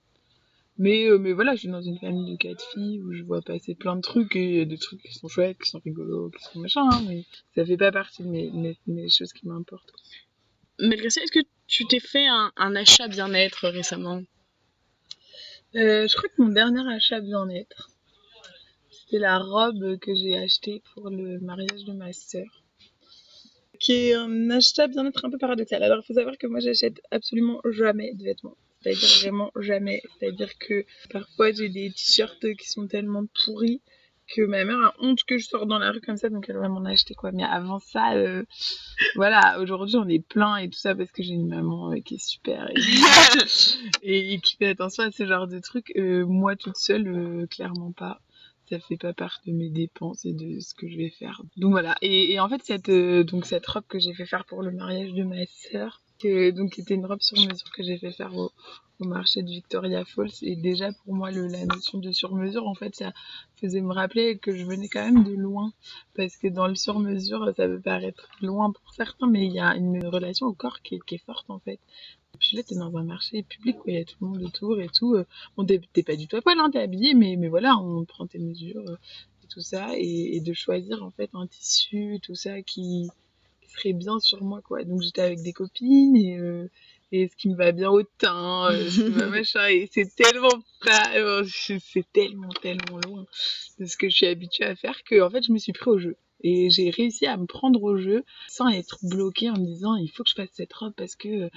Speaker 7: Mais voilà, je suis dans une famille de 4 filles où je vois passer plein de trucs et il y a des trucs qui sont chouettes, qui sont rigolos, qui sont machins, hein, mais ça fait pas partie de mes choses qui m'importent.
Speaker 1: Malgré ça, est-ce que tu t'es fait un achat bien-être récemment?
Speaker 7: Je crois que mon dernier achat bien-être, c'était la robe que j'ai achetée pour le mariage de ma sœur, qui est un achat bien-être un peu paradoxal. Alors, il faut savoir que moi, j'achète absolument jamais de vêtements. C'est-à-dire vraiment jamais. C'est-à-dire que parfois, j'ai des t-shirts qui sont tellement pourris que ma mère a honte que je sors dans la rue comme ça, donc elle va m'en acheter, quoi. Mais avant ça, voilà, aujourd'hui, on est plein et tout ça parce que j'ai une maman qui est super et qui fait attention à ce genre de trucs. Moi, toute seule, clairement pas. Ça fait pas partie de mes dépenses et de ce que je vais faire. Donc voilà. Et en fait, cette robe que j'ai fait faire pour le mariage de ma sœur, donc était une robe sur mesure que j'ai fait faire au marché de Victoria Falls. Et déjà, pour moi, la notion de sur mesure, en fait, ça faisait me rappeler que je venais quand même de loin. Parce que dans le sur mesure, ça peut paraître loin pour certains, mais il y a une relation au corps qui est forte, en fait. Et puis là, t'es dans un marché public où il y a tout le monde autour et tout. Bon, t'es pas du tout à poil, hein, t'es habillé, mais voilà, on prend tes mesures et tout ça. Et de choisir, en fait, un tissu, tout ça, qui serait bien sur moi, quoi. Donc, j'étais avec des copines et ce qui me va bien au teint, ce qui me va machin. Et c'est tellement pas... c'est tellement loin de ce que je suis habituée à faire que, en fait, je me suis pris au jeu. Et j'ai réussi à me prendre au jeu sans être bloquée en me disant il faut que je fasse cette robe parce que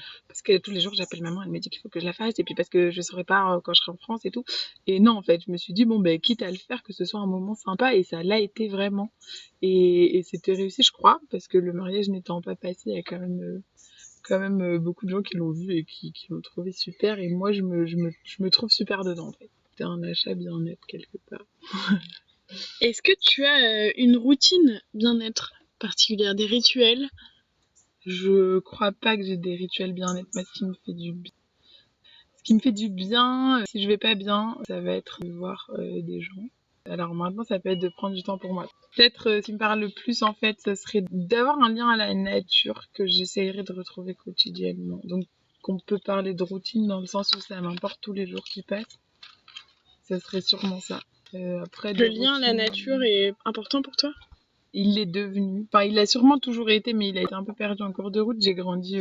Speaker 7: tous les jours j'appelle maman, elle me dit qu'il faut que je la fasse et puis parce que je saurais pas quand je serai en France et tout. Et non, en fait, je me suis dit bon ben quitte à le faire, que ce soit un moment sympa, et ça l'a été vraiment. Et c'était réussi, je crois, parce que le mariage n'étant pas passé, il y a quand même beaucoup de gens qui l'ont vu et qui l'ont trouvé super, et moi je me trouve super dedans, en fait. C'était un achat bien-être quelque part.
Speaker 1: Est-ce que tu as une routine bien-être particulière, des rituels?
Speaker 7: Je crois pas que j'ai des rituels bien-être. Moi, ce qui me fait du bien, si je vais pas bien, ça va être de voir des gens. Alors maintenant, ça peut être de prendre du temps pour moi. Peut-être ce qui me parle le plus, en fait, ce serait d'avoir un lien à la nature que j'essayerais de retrouver quotidiennement. Donc, on peut parler de routine dans le sens où ça m'importe tous les jours qui passent. Ça serait sûrement ça. Après,
Speaker 1: le lien à la nature est important pour toi?
Speaker 7: Il l'est devenu. Enfin, il a sûrement toujours été, mais il a été un peu perdu en cours de route. J'ai grandi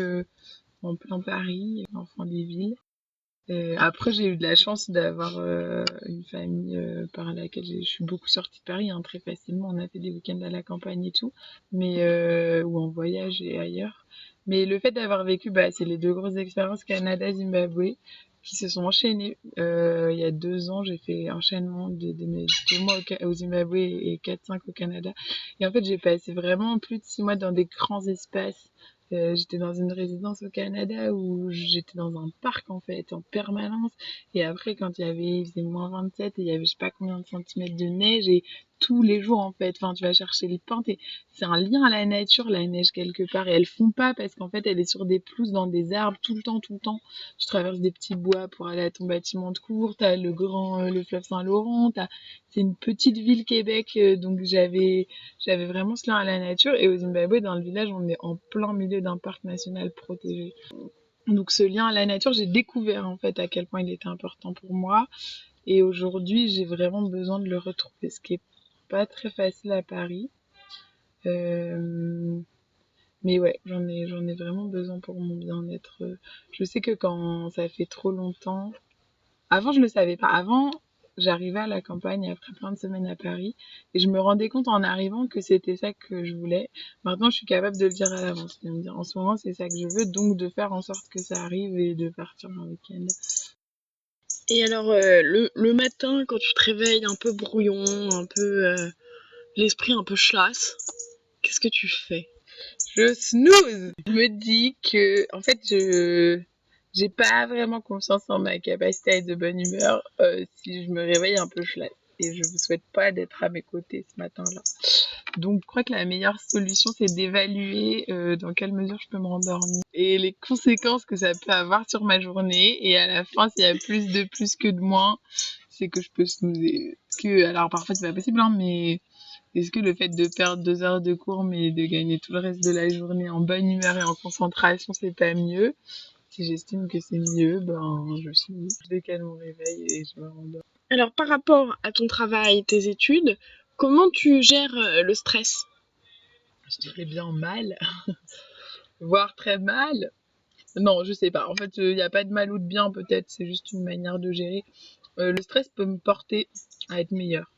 Speaker 7: en plein Paris, enfant des villes. Après, j'ai eu de la chance d'avoir une famille par laquelle je suis beaucoup sortie de Paris, hein, très facilement. On a fait des week-ends à la campagne et tout, mais ou en voyage et ailleurs. Mais le fait d'avoir vécu, c'est les 2 grosses expériences Canada-Zimbabwe qui se sont enchaînées. Il y a 2 ans, j'ai fait enchaînement de mes 2 mois au Zimbabwe et 4-5 au Canada. Et en fait, j'ai passé vraiment plus de 6 mois dans des grands espaces. J'étais dans une résidence au Canada où j'étais dans un parc, en fait, en permanence. Et après, quand il faisait moins 27 et il y avait je sais pas combien de centimètres de neige, et tous les jours, en fait, enfin, tu vas chercher les pentes, et c'est un lien à la nature, la neige, quelque part. Et elles font pas parce qu'en fait, elle est sur des pelouses, dans des arbres, tout le temps. Tu traverses des petits bois pour aller à ton bâtiment de cours, t'as le fleuve Saint-Laurent, c'est une petite ville Québec, donc j'avais vraiment ce lien à la nature. Et au Zimbabwe, dans le village, on est en plein milieu d'un parc national protégé. Donc ce lien à la nature, j'ai découvert, en fait, à quel point il était important pour moi. Et aujourd'hui, j'ai vraiment besoin de le retrouver, ce qui est pas très facile à Paris. Mais ouais, j'en ai vraiment besoin pour mon bien-être. Je sais que quand ça fait trop longtemps... Avant, je le savais pas. Avant, j'arrivais à la campagne après plein de semaines à Paris et je me rendais compte en arrivant que c'était ça que je voulais. Maintenant, je suis capable de le dire à l'avance, de me dire en ce moment c'est ça que je veux, donc de faire en sorte que ça arrive et de partir un week-end.
Speaker 1: Et alors, le matin, quand tu te réveilles un peu brouillon, un peu l'esprit un peu chlasse, qu'est-ce que tu fais?
Speaker 7: Je snooze. Je me dis que, en fait, j'ai pas vraiment confiance en ma capacité à être de bonne humeur si je me réveille un peu chlasse. Et je vous souhaite pas d'être à mes côtés ce matin-là. Donc, je crois que la meilleure solution, c'est d'évaluer dans quelle mesure je peux me rendormir et les conséquences que ça peut avoir sur ma journée. Et à la fin, s'il y a plus que de moins, c'est que je peux snoozer. Alors, parfois, c'est pas possible, hein, mais est-ce que le fait de perdre 2 heures de cours, mais de gagner tout le reste de la journée en bonne humeur et en concentration, c'est pas mieux? Si j'estime que c'est mieux, je décale mon réveil et je me rendors.
Speaker 1: Alors, par rapport à ton travail, tes études, comment tu gères le stress?
Speaker 7: Je dirais bien mal, voire très mal. Non, je sais pas. En fait, il n'y a pas de mal ou de bien, peut-être. C'est juste une manière de gérer. Le stress peut me porter à être meilleure.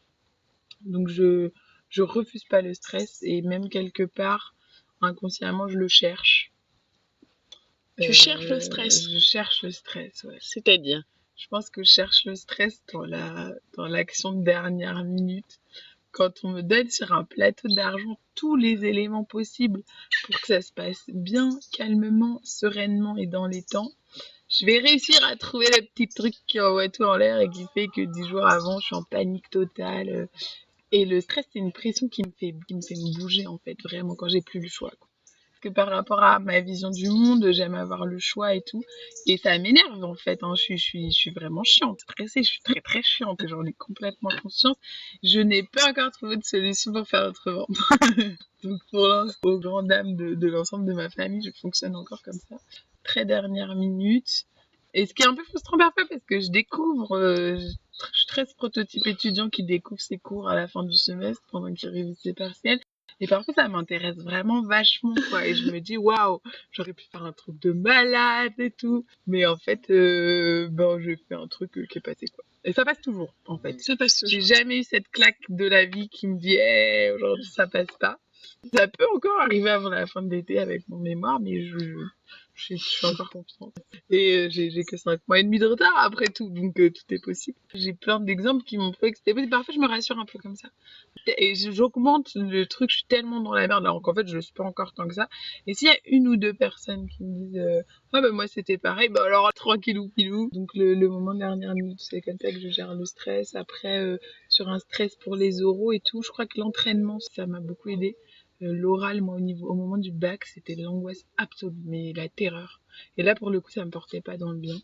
Speaker 7: Donc, je refuse pas le stress et même quelque part, inconsciemment, je le cherche.
Speaker 1: Tu cherches le stress,
Speaker 7: Je cherche le stress, ouais.
Speaker 1: c'est-à-dire?
Speaker 7: Je pense que je cherche le stress dans l'action de dernière minute. Quand on me donne sur un plateau d'argent tous les éléments possibles pour que ça se passe bien, calmement, sereinement et dans les temps, je vais réussir à trouver le petit truc qui envoie tout en l'air et qui fait que 10 jours avant, je suis en panique totale. Et le stress, c'est une pression qui me fait me bouger, en fait, vraiment, quand j'ai plus le choix, quoi. Parce que par rapport à ma vision du monde, j'aime avoir le choix et tout. Et ça m'énerve, en fait, hein. Je suis vraiment chiante, stressée, je suis très très chiante et j'en ai complètement conscience. Je n'ai pas encore trouvé de solution pour faire autrement. Donc pour l'instant, aux grandes dames de l'ensemble de ma famille, je fonctionne encore comme ça. Très dernière minute. Et ce qui est un peu frustrant parfois parce que je découvre, je suis très ce prototype étudiant qui découvre ses cours à la fin du semestre pendant qu'il révise ses partiels. Et parfois ça m'intéresse vraiment vachement, quoi. Et je me dis, waouh, j'aurais pu faire un truc de malade et tout. Mais en fait, j'ai fait un truc qui est passé, quoi. Et ça passe toujours, en fait.
Speaker 1: Ça passe toujours.
Speaker 7: J'ai jamais eu cette claque de la vie qui me dit, hey, aujourd'hui ça passe pas. Ça peut encore arriver avant la fin de l'été avec mon mémoire, mais je suis encore confiante. Et j'ai que 5 mois et demi de retard après tout, donc tout est possible. J'ai plein d'exemples qui m'ont prouvé que c'était possible. Parfois, je me rassure un peu comme ça. Et j'augmente le truc, je suis tellement dans la merde, alors qu'en fait, je le suis pas encore tant que ça. Et s'il y a une ou deux personnes qui me disent ah ben moi c'était pareil, bah alors tranquillou pilou. Donc le moment de dernière minute, c'est comme ça que je gère le stress. Après, sur un stress pour les oraux et tout, je crois que l'entraînement, ça m'a beaucoup aidé. L'oral, moi, au moment du bac, c'était l'angoisse absolue, mais la terreur. Et là, pour le coup, ça me portait pas dans le bien.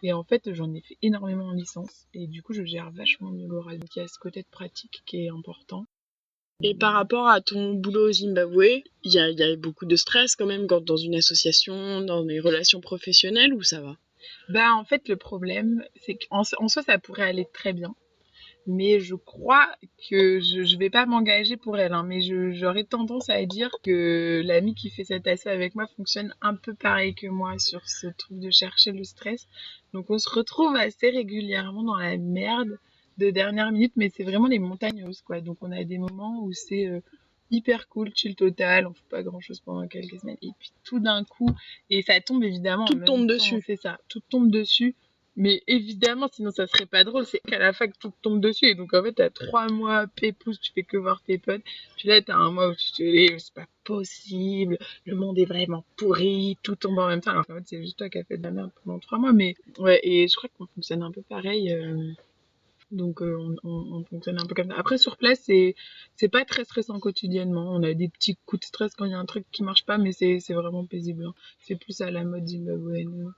Speaker 7: Et en fait, j'en ai fait énormément en licence. Et du coup, je gère vachement mieux l'oral. Donc, il y a ce côté de pratique qui est important.
Speaker 1: Et par rapport à ton boulot au Zimbabwe, il y a beaucoup de stress quand même quand dans une association, dans des relations professionnelles, ou ça va?
Speaker 7: Bah, en fait, le problème, c'est qu'en soi, ça pourrait aller très bien. Mais je crois que je vais pas m'engager pour elle, hein, mais j'aurais tendance à dire que l'amie qui fait cette asso avec moi fonctionne un peu pareil que moi sur ce truc de chercher le stress. Donc on se retrouve assez régulièrement dans la merde de dernière minute, mais c'est vraiment les montagnes russes, quoi. Donc on a des moments où c'est hyper cool, chill total, on fait pas grand chose pendant quelques semaines, et puis tout d'un coup, et ça tombe évidemment.
Speaker 1: Tout tombe dessus.
Speaker 7: C'est ça, tout tombe dessus. Mais évidemment, sinon ça serait pas drôle, c'est qu'à la fac tout tombe dessus. Et donc en fait, t'as 3 mois pépouze, tu fais que voir tes potes. Puis là, t'as un mois où tu te dis, c'est pas possible, le monde est vraiment pourri, tout tombe en même temps. Alors qu'en fait, c'est juste toi qui as fait de la merde pendant 3 mois. Mais ouais, et je crois qu'on fonctionne un peu pareil. Donc on fonctionne un peu comme ça. Après, sur place, c'est pas très stressant quotidiennement. On a des petits coups de stress quand il y a un truc qui marche pas, mais c'est vraiment paisible, hein. C'est plus à la mode zimbabwéenne.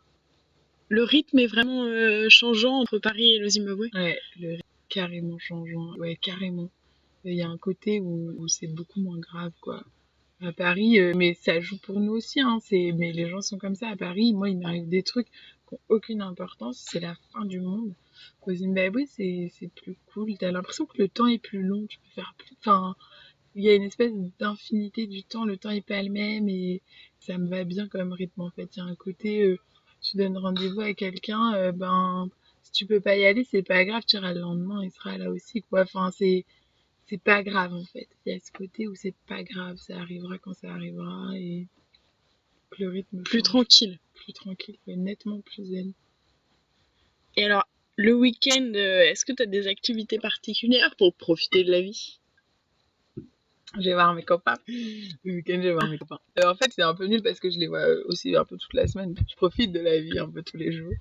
Speaker 1: Le rythme est vraiment changeant entre Paris et le Zimbabwe?
Speaker 7: Ouais, le rythme est carrément changeant. Ouais, carrément. Il y a un côté où c'est beaucoup moins grave, quoi. À Paris, mais ça joue pour nous aussi, hein. Mais les gens sont comme ça. À Paris, moi, il m'arrive des trucs qui n'ont aucune importance. C'est la fin du monde. Au Zimbabwe, c'est plus cool. T'as l'impression que le temps est plus long. Tu peux faire plus. Enfin, il y a une espèce d'infinité du temps. Le temps est pas le même et ça me va bien comme rythme, en fait. Il y a un côté, tu donnes rendez-vous à quelqu'un, si tu peux pas y aller, c'est pas grave, tu iras le lendemain, il sera là aussi, quoi. Enfin, c'est pas grave, en fait. Il y a ce côté où c'est pas grave, ça arrivera quand ça arrivera et le rythme
Speaker 1: Plus
Speaker 7: change.
Speaker 1: tranquille.
Speaker 7: Plus tranquille, ouais, nettement plus zen.
Speaker 1: Et alors, le week-end, est-ce que tu as des activités particulières pour profiter de la vie?
Speaker 7: Je vais voir mes copains. Le week-end, je vais voir mes copains. En fait, c'est un peu nul parce que je les vois aussi un peu toute la semaine. Je profite de la vie un peu tous les jours.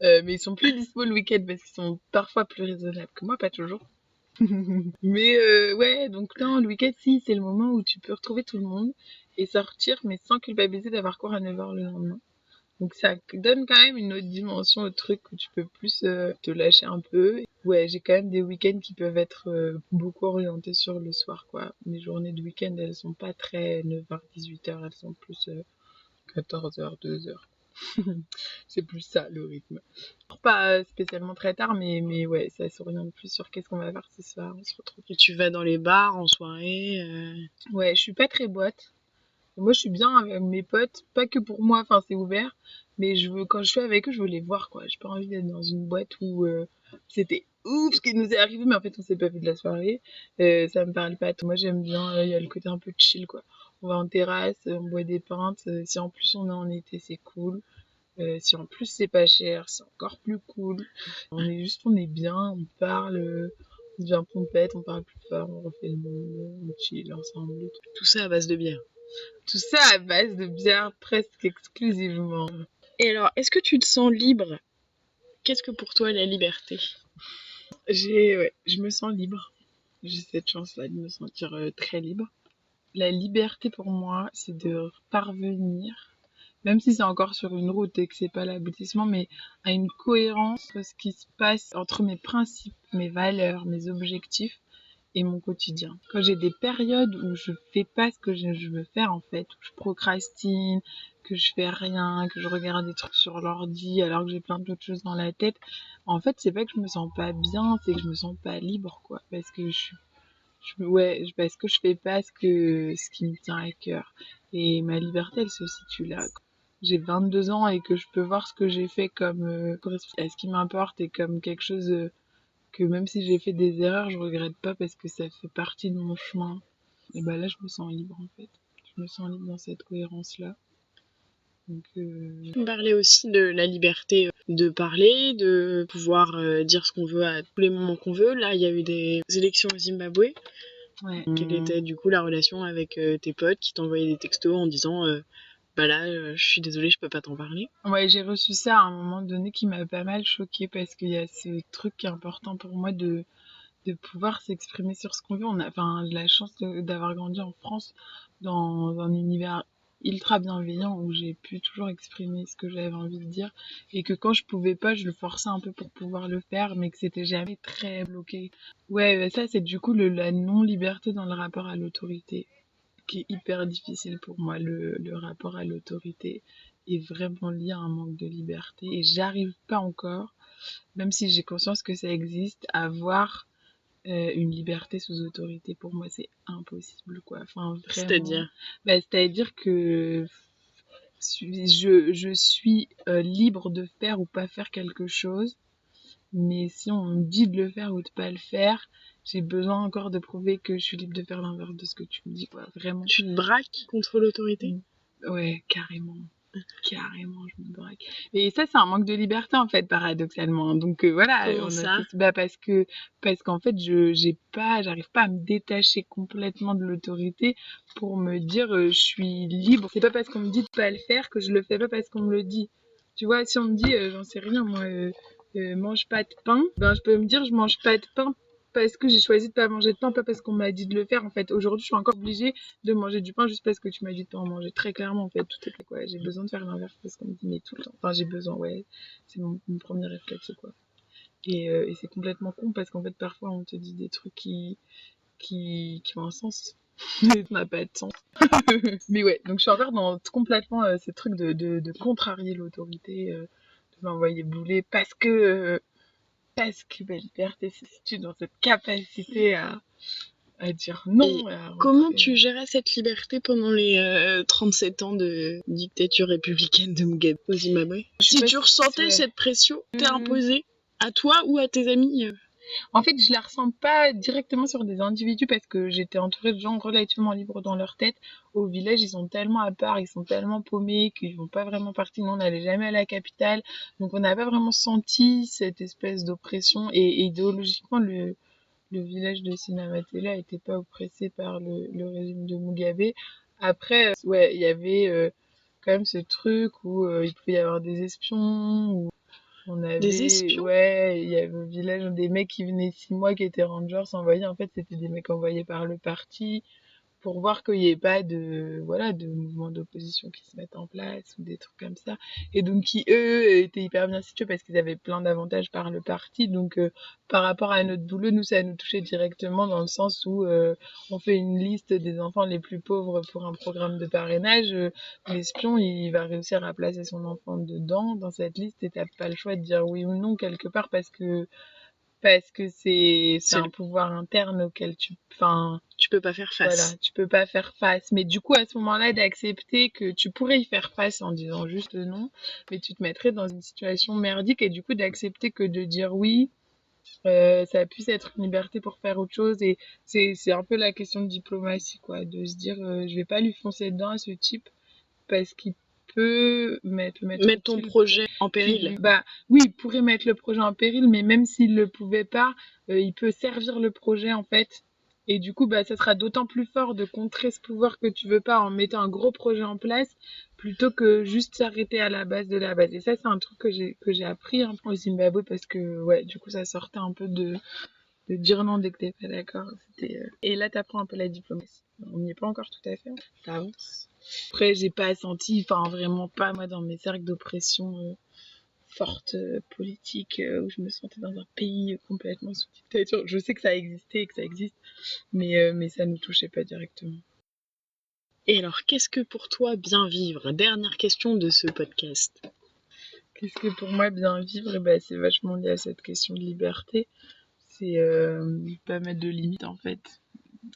Speaker 7: Mais ils sont plus dispo le week-end parce qu'ils sont parfois plus raisonnables que moi, pas toujours. Mais ouais, donc non, le week-end, si, c'est le moment où tu peux retrouver tout le monde et sortir, mais sans culpabiliser d'avoir cours à 9h le lendemain. Donc ça donne quand même une autre dimension au truc où tu peux plus te lâcher un peu. Ouais, j'ai quand même des week-ends qui peuvent être beaucoup orientés sur le soir, quoi. Mes journées de week-end, elles sont pas très 9h, 18h, elles sont plus 14h, 2h. C'est plus ça le rythme. Pas spécialement très tard, mais ouais, ça s'oriente plus sur qu'est-ce qu'on va faire ce soir. On se retrouve.
Speaker 1: Et tu vas dans les bars en soirée
Speaker 7: Ouais, je suis pas très boîte. Moi, je suis bien avec mes potes, pas que pour moi, enfin, c'est ouvert, mais quand je suis avec eux, je veux les voir, quoi. J'ai pas envie d'être dans une boîte où c'était ouf ce qui nous est arrivé, mais en fait, on s'est pas vu de la soirée. Ça me parle pas. Moi, j'aime bien, il y a le côté un peu chill, quoi. On va en terrasse, on boit des pintes. Si en plus on est en été, c'est cool. Si en plus c'est pas cher, c'est encore plus cool. On est bien, on parle, on devient pompette, on parle plus fort, on refait le monde, on chill ensemble.
Speaker 1: Tout ça à base de bière.
Speaker 7: Tout ça à base de bière presque exclusivement.
Speaker 1: Et alors, est-ce que tu te sens libre? Qu'est-ce que pour toi la liberté?
Speaker 7: Je me sens libre. J'ai cette chance-là de me sentir très libre. La liberté pour moi, c'est de parvenir, même si c'est encore sur une route et que c'est pas l'aboutissement, mais à une cohérence entre ce qui se passe entre mes principes, mes valeurs, mes objectifs et mon quotidien. Quand j'ai des périodes où je fais pas ce que je veux faire en fait, où je procrastine, que je fais rien, que je regarde des trucs sur l'ordi alors que j'ai plein d'autres choses dans la tête, en fait c'est pas que je me sens pas bien, c'est que je me sens pas libre quoi, parce que parce que je fais pas ce qui me tient à cœur. Et ma liberté elle se situe là, quoi. J'ai 22 ans et que je peux voir ce que j'ai fait comme correspond à ce qui m'importe et comme quelque chose que même si j'ai fait des erreurs, je regrette pas parce que ça fait partie de mon chemin. Et bah là, je me sens libre en fait. Je me sens libre dans cette cohérence-là. Donc,
Speaker 1: On parlait aussi de la liberté de parler, de pouvoir dire ce qu'on veut à tous les moments qu'on veut. Là, il y a eu des élections au Zimbabwe.
Speaker 7: ouais.
Speaker 1: Quelle était du coup la relation avec tes potes qui t'envoyaient des textos en disant bah là, je suis désolée, je peux pas t'en parler.
Speaker 7: Ouais, j'ai reçu ça à un moment donné qui m'a pas mal choquée parce qu'il y a ce truc qui est important pour moi de pouvoir s'exprimer sur ce qu'on veut. On a de la chance d'avoir grandi en France dans un univers ultra bienveillant où j'ai pu toujours exprimer ce que j'avais envie de dire et que quand je pouvais pas, je le forçais un peu pour pouvoir le faire, mais que c'était jamais très bloqué. Ouais, ça c'est du coup la non-liberté dans le rapport à l'autorité qui est hyper difficile pour moi. Le rapport à l'autorité est vraiment lié à un manque de liberté et j'arrive pas encore, même si j'ai conscience que ça existe, à voir une liberté sous autorité. Pour moi, c'est impossible, quoi. Enfin, vraiment.
Speaker 1: C'est-à-dire
Speaker 7: C'est-à-dire que je suis libre de faire ou pas faire quelque chose, mais si on me dit de le faire ou de pas le faire, j'ai besoin encore de prouver que je suis libre de faire l'inverse de ce que tu me dis, quoi. Vraiment.
Speaker 1: tu te braques contre l'autorité?
Speaker 7: Ouais, carrément. Carrément, je me braque. Et ça, c'est un manque de liberté, en fait, paradoxalement. Donc, voilà.
Speaker 1: Comment ça?
Speaker 7: Parce qu'en fait, j'arrive pas à me détacher complètement de l'autorité pour me dire, je suis libre. C'est pas parce qu'on me dit de pas le faire que je le fais pas parce qu'on me le dit. Tu vois, si on me dit, j'en sais rien, moi, mange pas de pain, ben, je peux me dire, je mange pas de pain parce que j'ai choisi de pas manger de pain, pas parce qu'on m'a dit de le faire. En fait, aujourd'hui, je suis encore obligée de manger du pain juste parce que tu m'as dit de pas en manger. Très clairement, en fait, tout est clair, quoi. J'ai besoin de faire l'inverse parce qu'on me dit, mais tout le temps. Enfin, j'ai besoin, ouais. C'est mon premier réflexe, quoi. Et c'est complètement con parce qu'en fait, parfois, on te dit des trucs qui ont un sens. Ça n'a pas de sens. Mais ouais, donc je suis encore dans complètement ce truc de contrarier l'autorité, de m'envoyer bouler parce que ma liberté se situe dans cette capacité à dire non.
Speaker 1: Comment tu gérais cette liberté pendant les 37 ans de dictature républicaine de Mugabe au Zimbabwe? Si tu ressentais cette pression, t'es imposée à toi ou à tes amis?
Speaker 7: En fait, je la ressens pas directement sur des individus parce que j'étais entourée de gens relativement libres dans leur tête. Au village, ils sont tellement à part, ils sont tellement paumés qu'ils font pas vraiment partie. Nous, on n'allait jamais à la capitale, donc on n'a pas vraiment senti cette espèce d'oppression. Et idéologiquement, le village de Sinamatela était pas oppressé par le régime de Mugabe. Après, ouais, il y avait quand même ce truc où il pouvait y avoir des espions, ou on avait,
Speaker 1: Des espions?
Speaker 7: ouais, il y avait au village des mecs qui venaient 6 mois qui étaient rangers envoyés. En fait, c'était des mecs envoyés par le parti pour voir qu'il n'y ait pas de mouvements d'opposition qui se mettent en place ou des trucs comme ça. Et donc qui, eux, étaient hyper bien situés parce qu'ils avaient plein d'avantages par le parti. Donc par rapport à notre boulot, nous, ça nous touchait directement dans le sens où on fait une liste des enfants les plus pauvres pour un programme de parrainage. L'espion, il va réussir à placer son enfant dedans, dans cette liste, et t'as pas le choix de dire oui ou non quelque part parce que c'est un pouvoir interne auquel tu
Speaker 1: peux pas faire face.
Speaker 7: Voilà, tu peux pas faire face. Mais du coup, à ce moment-là, d'accepter que tu pourrais y faire face en disant juste non, mais tu te mettrais dans une situation merdique, et du coup, d'accepter que de dire oui, ça puisse être une liberté pour faire autre chose. Et c'est un peu la question de diplomatie, quoi, de se dire je vais pas lui foncer dedans à ce type parce qu'il peut mettre
Speaker 1: ton projet en péril.
Speaker 7: Oui, il pourrait mettre le projet en péril, mais même s'il le pouvait pas, il peut servir le projet en fait. Et du coup, ça sera d'autant plus fort de contrer ce pouvoir que tu veux pas en mettant un gros projet en place plutôt que juste s'arrêter à la base de la base. Et ça, c'est un truc que j'ai appris au Zimbabwe parce que ouais, du coup, ça sortait un peu de dire non dès que t'es pas d'accord. Et là, t'apprends un peu la diplomatie. On n'y est pas encore tout à fait, ça avance. Après, j'ai pas senti, vraiment pas moi dans mes cercles d'oppression forte politique où je me sentais dans un pays complètement sous dictature. Je sais que ça existait et que ça existe, mais ça ne nous touchait pas directement.
Speaker 1: Et alors, qu'est-ce que pour toi bien vivre ? Dernière question de ce podcast.
Speaker 7: Qu'est-ce que pour moi bien vivre ? C'est vachement lié à cette question de liberté. C'est pas mettre de limites en fait.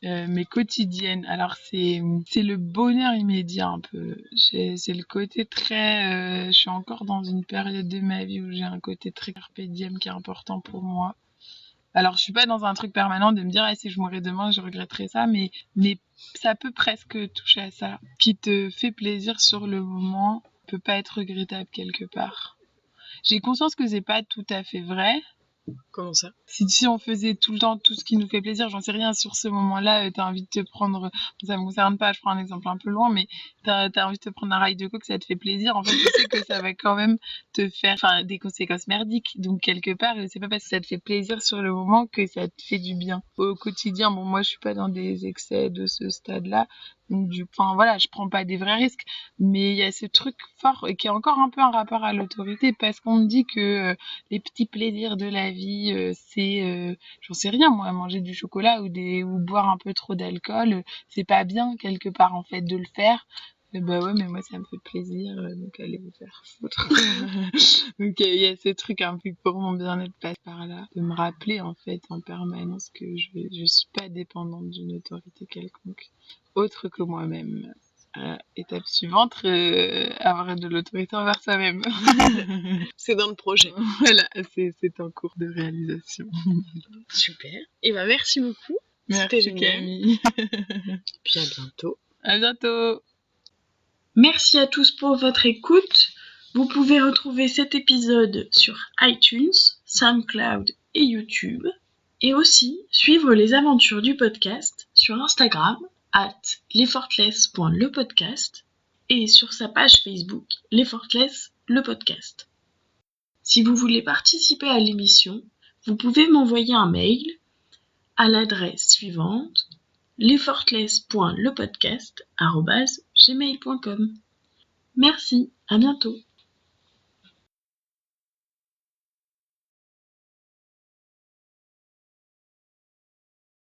Speaker 7: Mais quotidiennes. Alors c'est le bonheur immédiat un peu. C'est le côté très... je suis encore dans une période de ma vie où j'ai un côté très carpe diem qui est important pour moi. Alors je suis pas dans un truc permanent de me dire si je mourrais demain je regretterais ça, mais ça peut presque toucher à ça. Qui te fait plaisir sur le moment peut pas être regrettable quelque part. J'ai conscience que c'est pas tout à fait vrai.
Speaker 1: Comment ça ?
Speaker 7: Si on faisait tout le temps tout ce qui nous fait plaisir, j'en sais rien, sur ce moment-là, t'as envie de te prendre, ça me concerne pas, je prends un exemple un peu loin, mais t'as envie de te prendre un rail de coke, ça te fait plaisir, en fait, je sais que ça va quand même te faire, des conséquences merdiques, donc quelque part, c'est pas parce que ça te fait plaisir sur le moment que ça te fait du bien. Au quotidien, bon, moi, je suis pas dans des excès de ce stade-là, donc je prends pas des vrais risques, mais il y a ce truc fort et qui est encore un peu un rapport à l'autorité parce qu'on me dit que les petits plaisirs de la vie, c'est, j'en sais rien moi, manger du chocolat ou boire un peu trop d'alcool, c'est pas bien quelque part en fait de le faire. Ouais, mais moi ça me fait plaisir, donc allez vous faire foutre. Donc il y a ce truc un peu pour mon bien-être passe par là, de me rappeler en fait en permanence que je suis pas dépendante d'une autorité quelconque, autre que moi-même. Étape suivante, avoir de l'autorité envers soi-même.
Speaker 1: C'est dans le projet.
Speaker 7: Voilà, c'est en cours de réalisation.
Speaker 1: Super. Et merci beaucoup.
Speaker 7: Merci Camille.
Speaker 1: Puis à bientôt.
Speaker 7: À bientôt.
Speaker 1: Merci à tous pour votre écoute. Vous pouvez retrouver cet épisode sur iTunes, SoundCloud et YouTube. Et aussi suivre les aventures du podcast sur Instagram @lefortless.lepodcast et sur sa page Facebook Lefortless le podcast. Si vous voulez participer à l'émission, vous pouvez m'envoyer un mail à l'adresse suivante lefortless.lepodcast@gmail.com. Merci, à bientôt.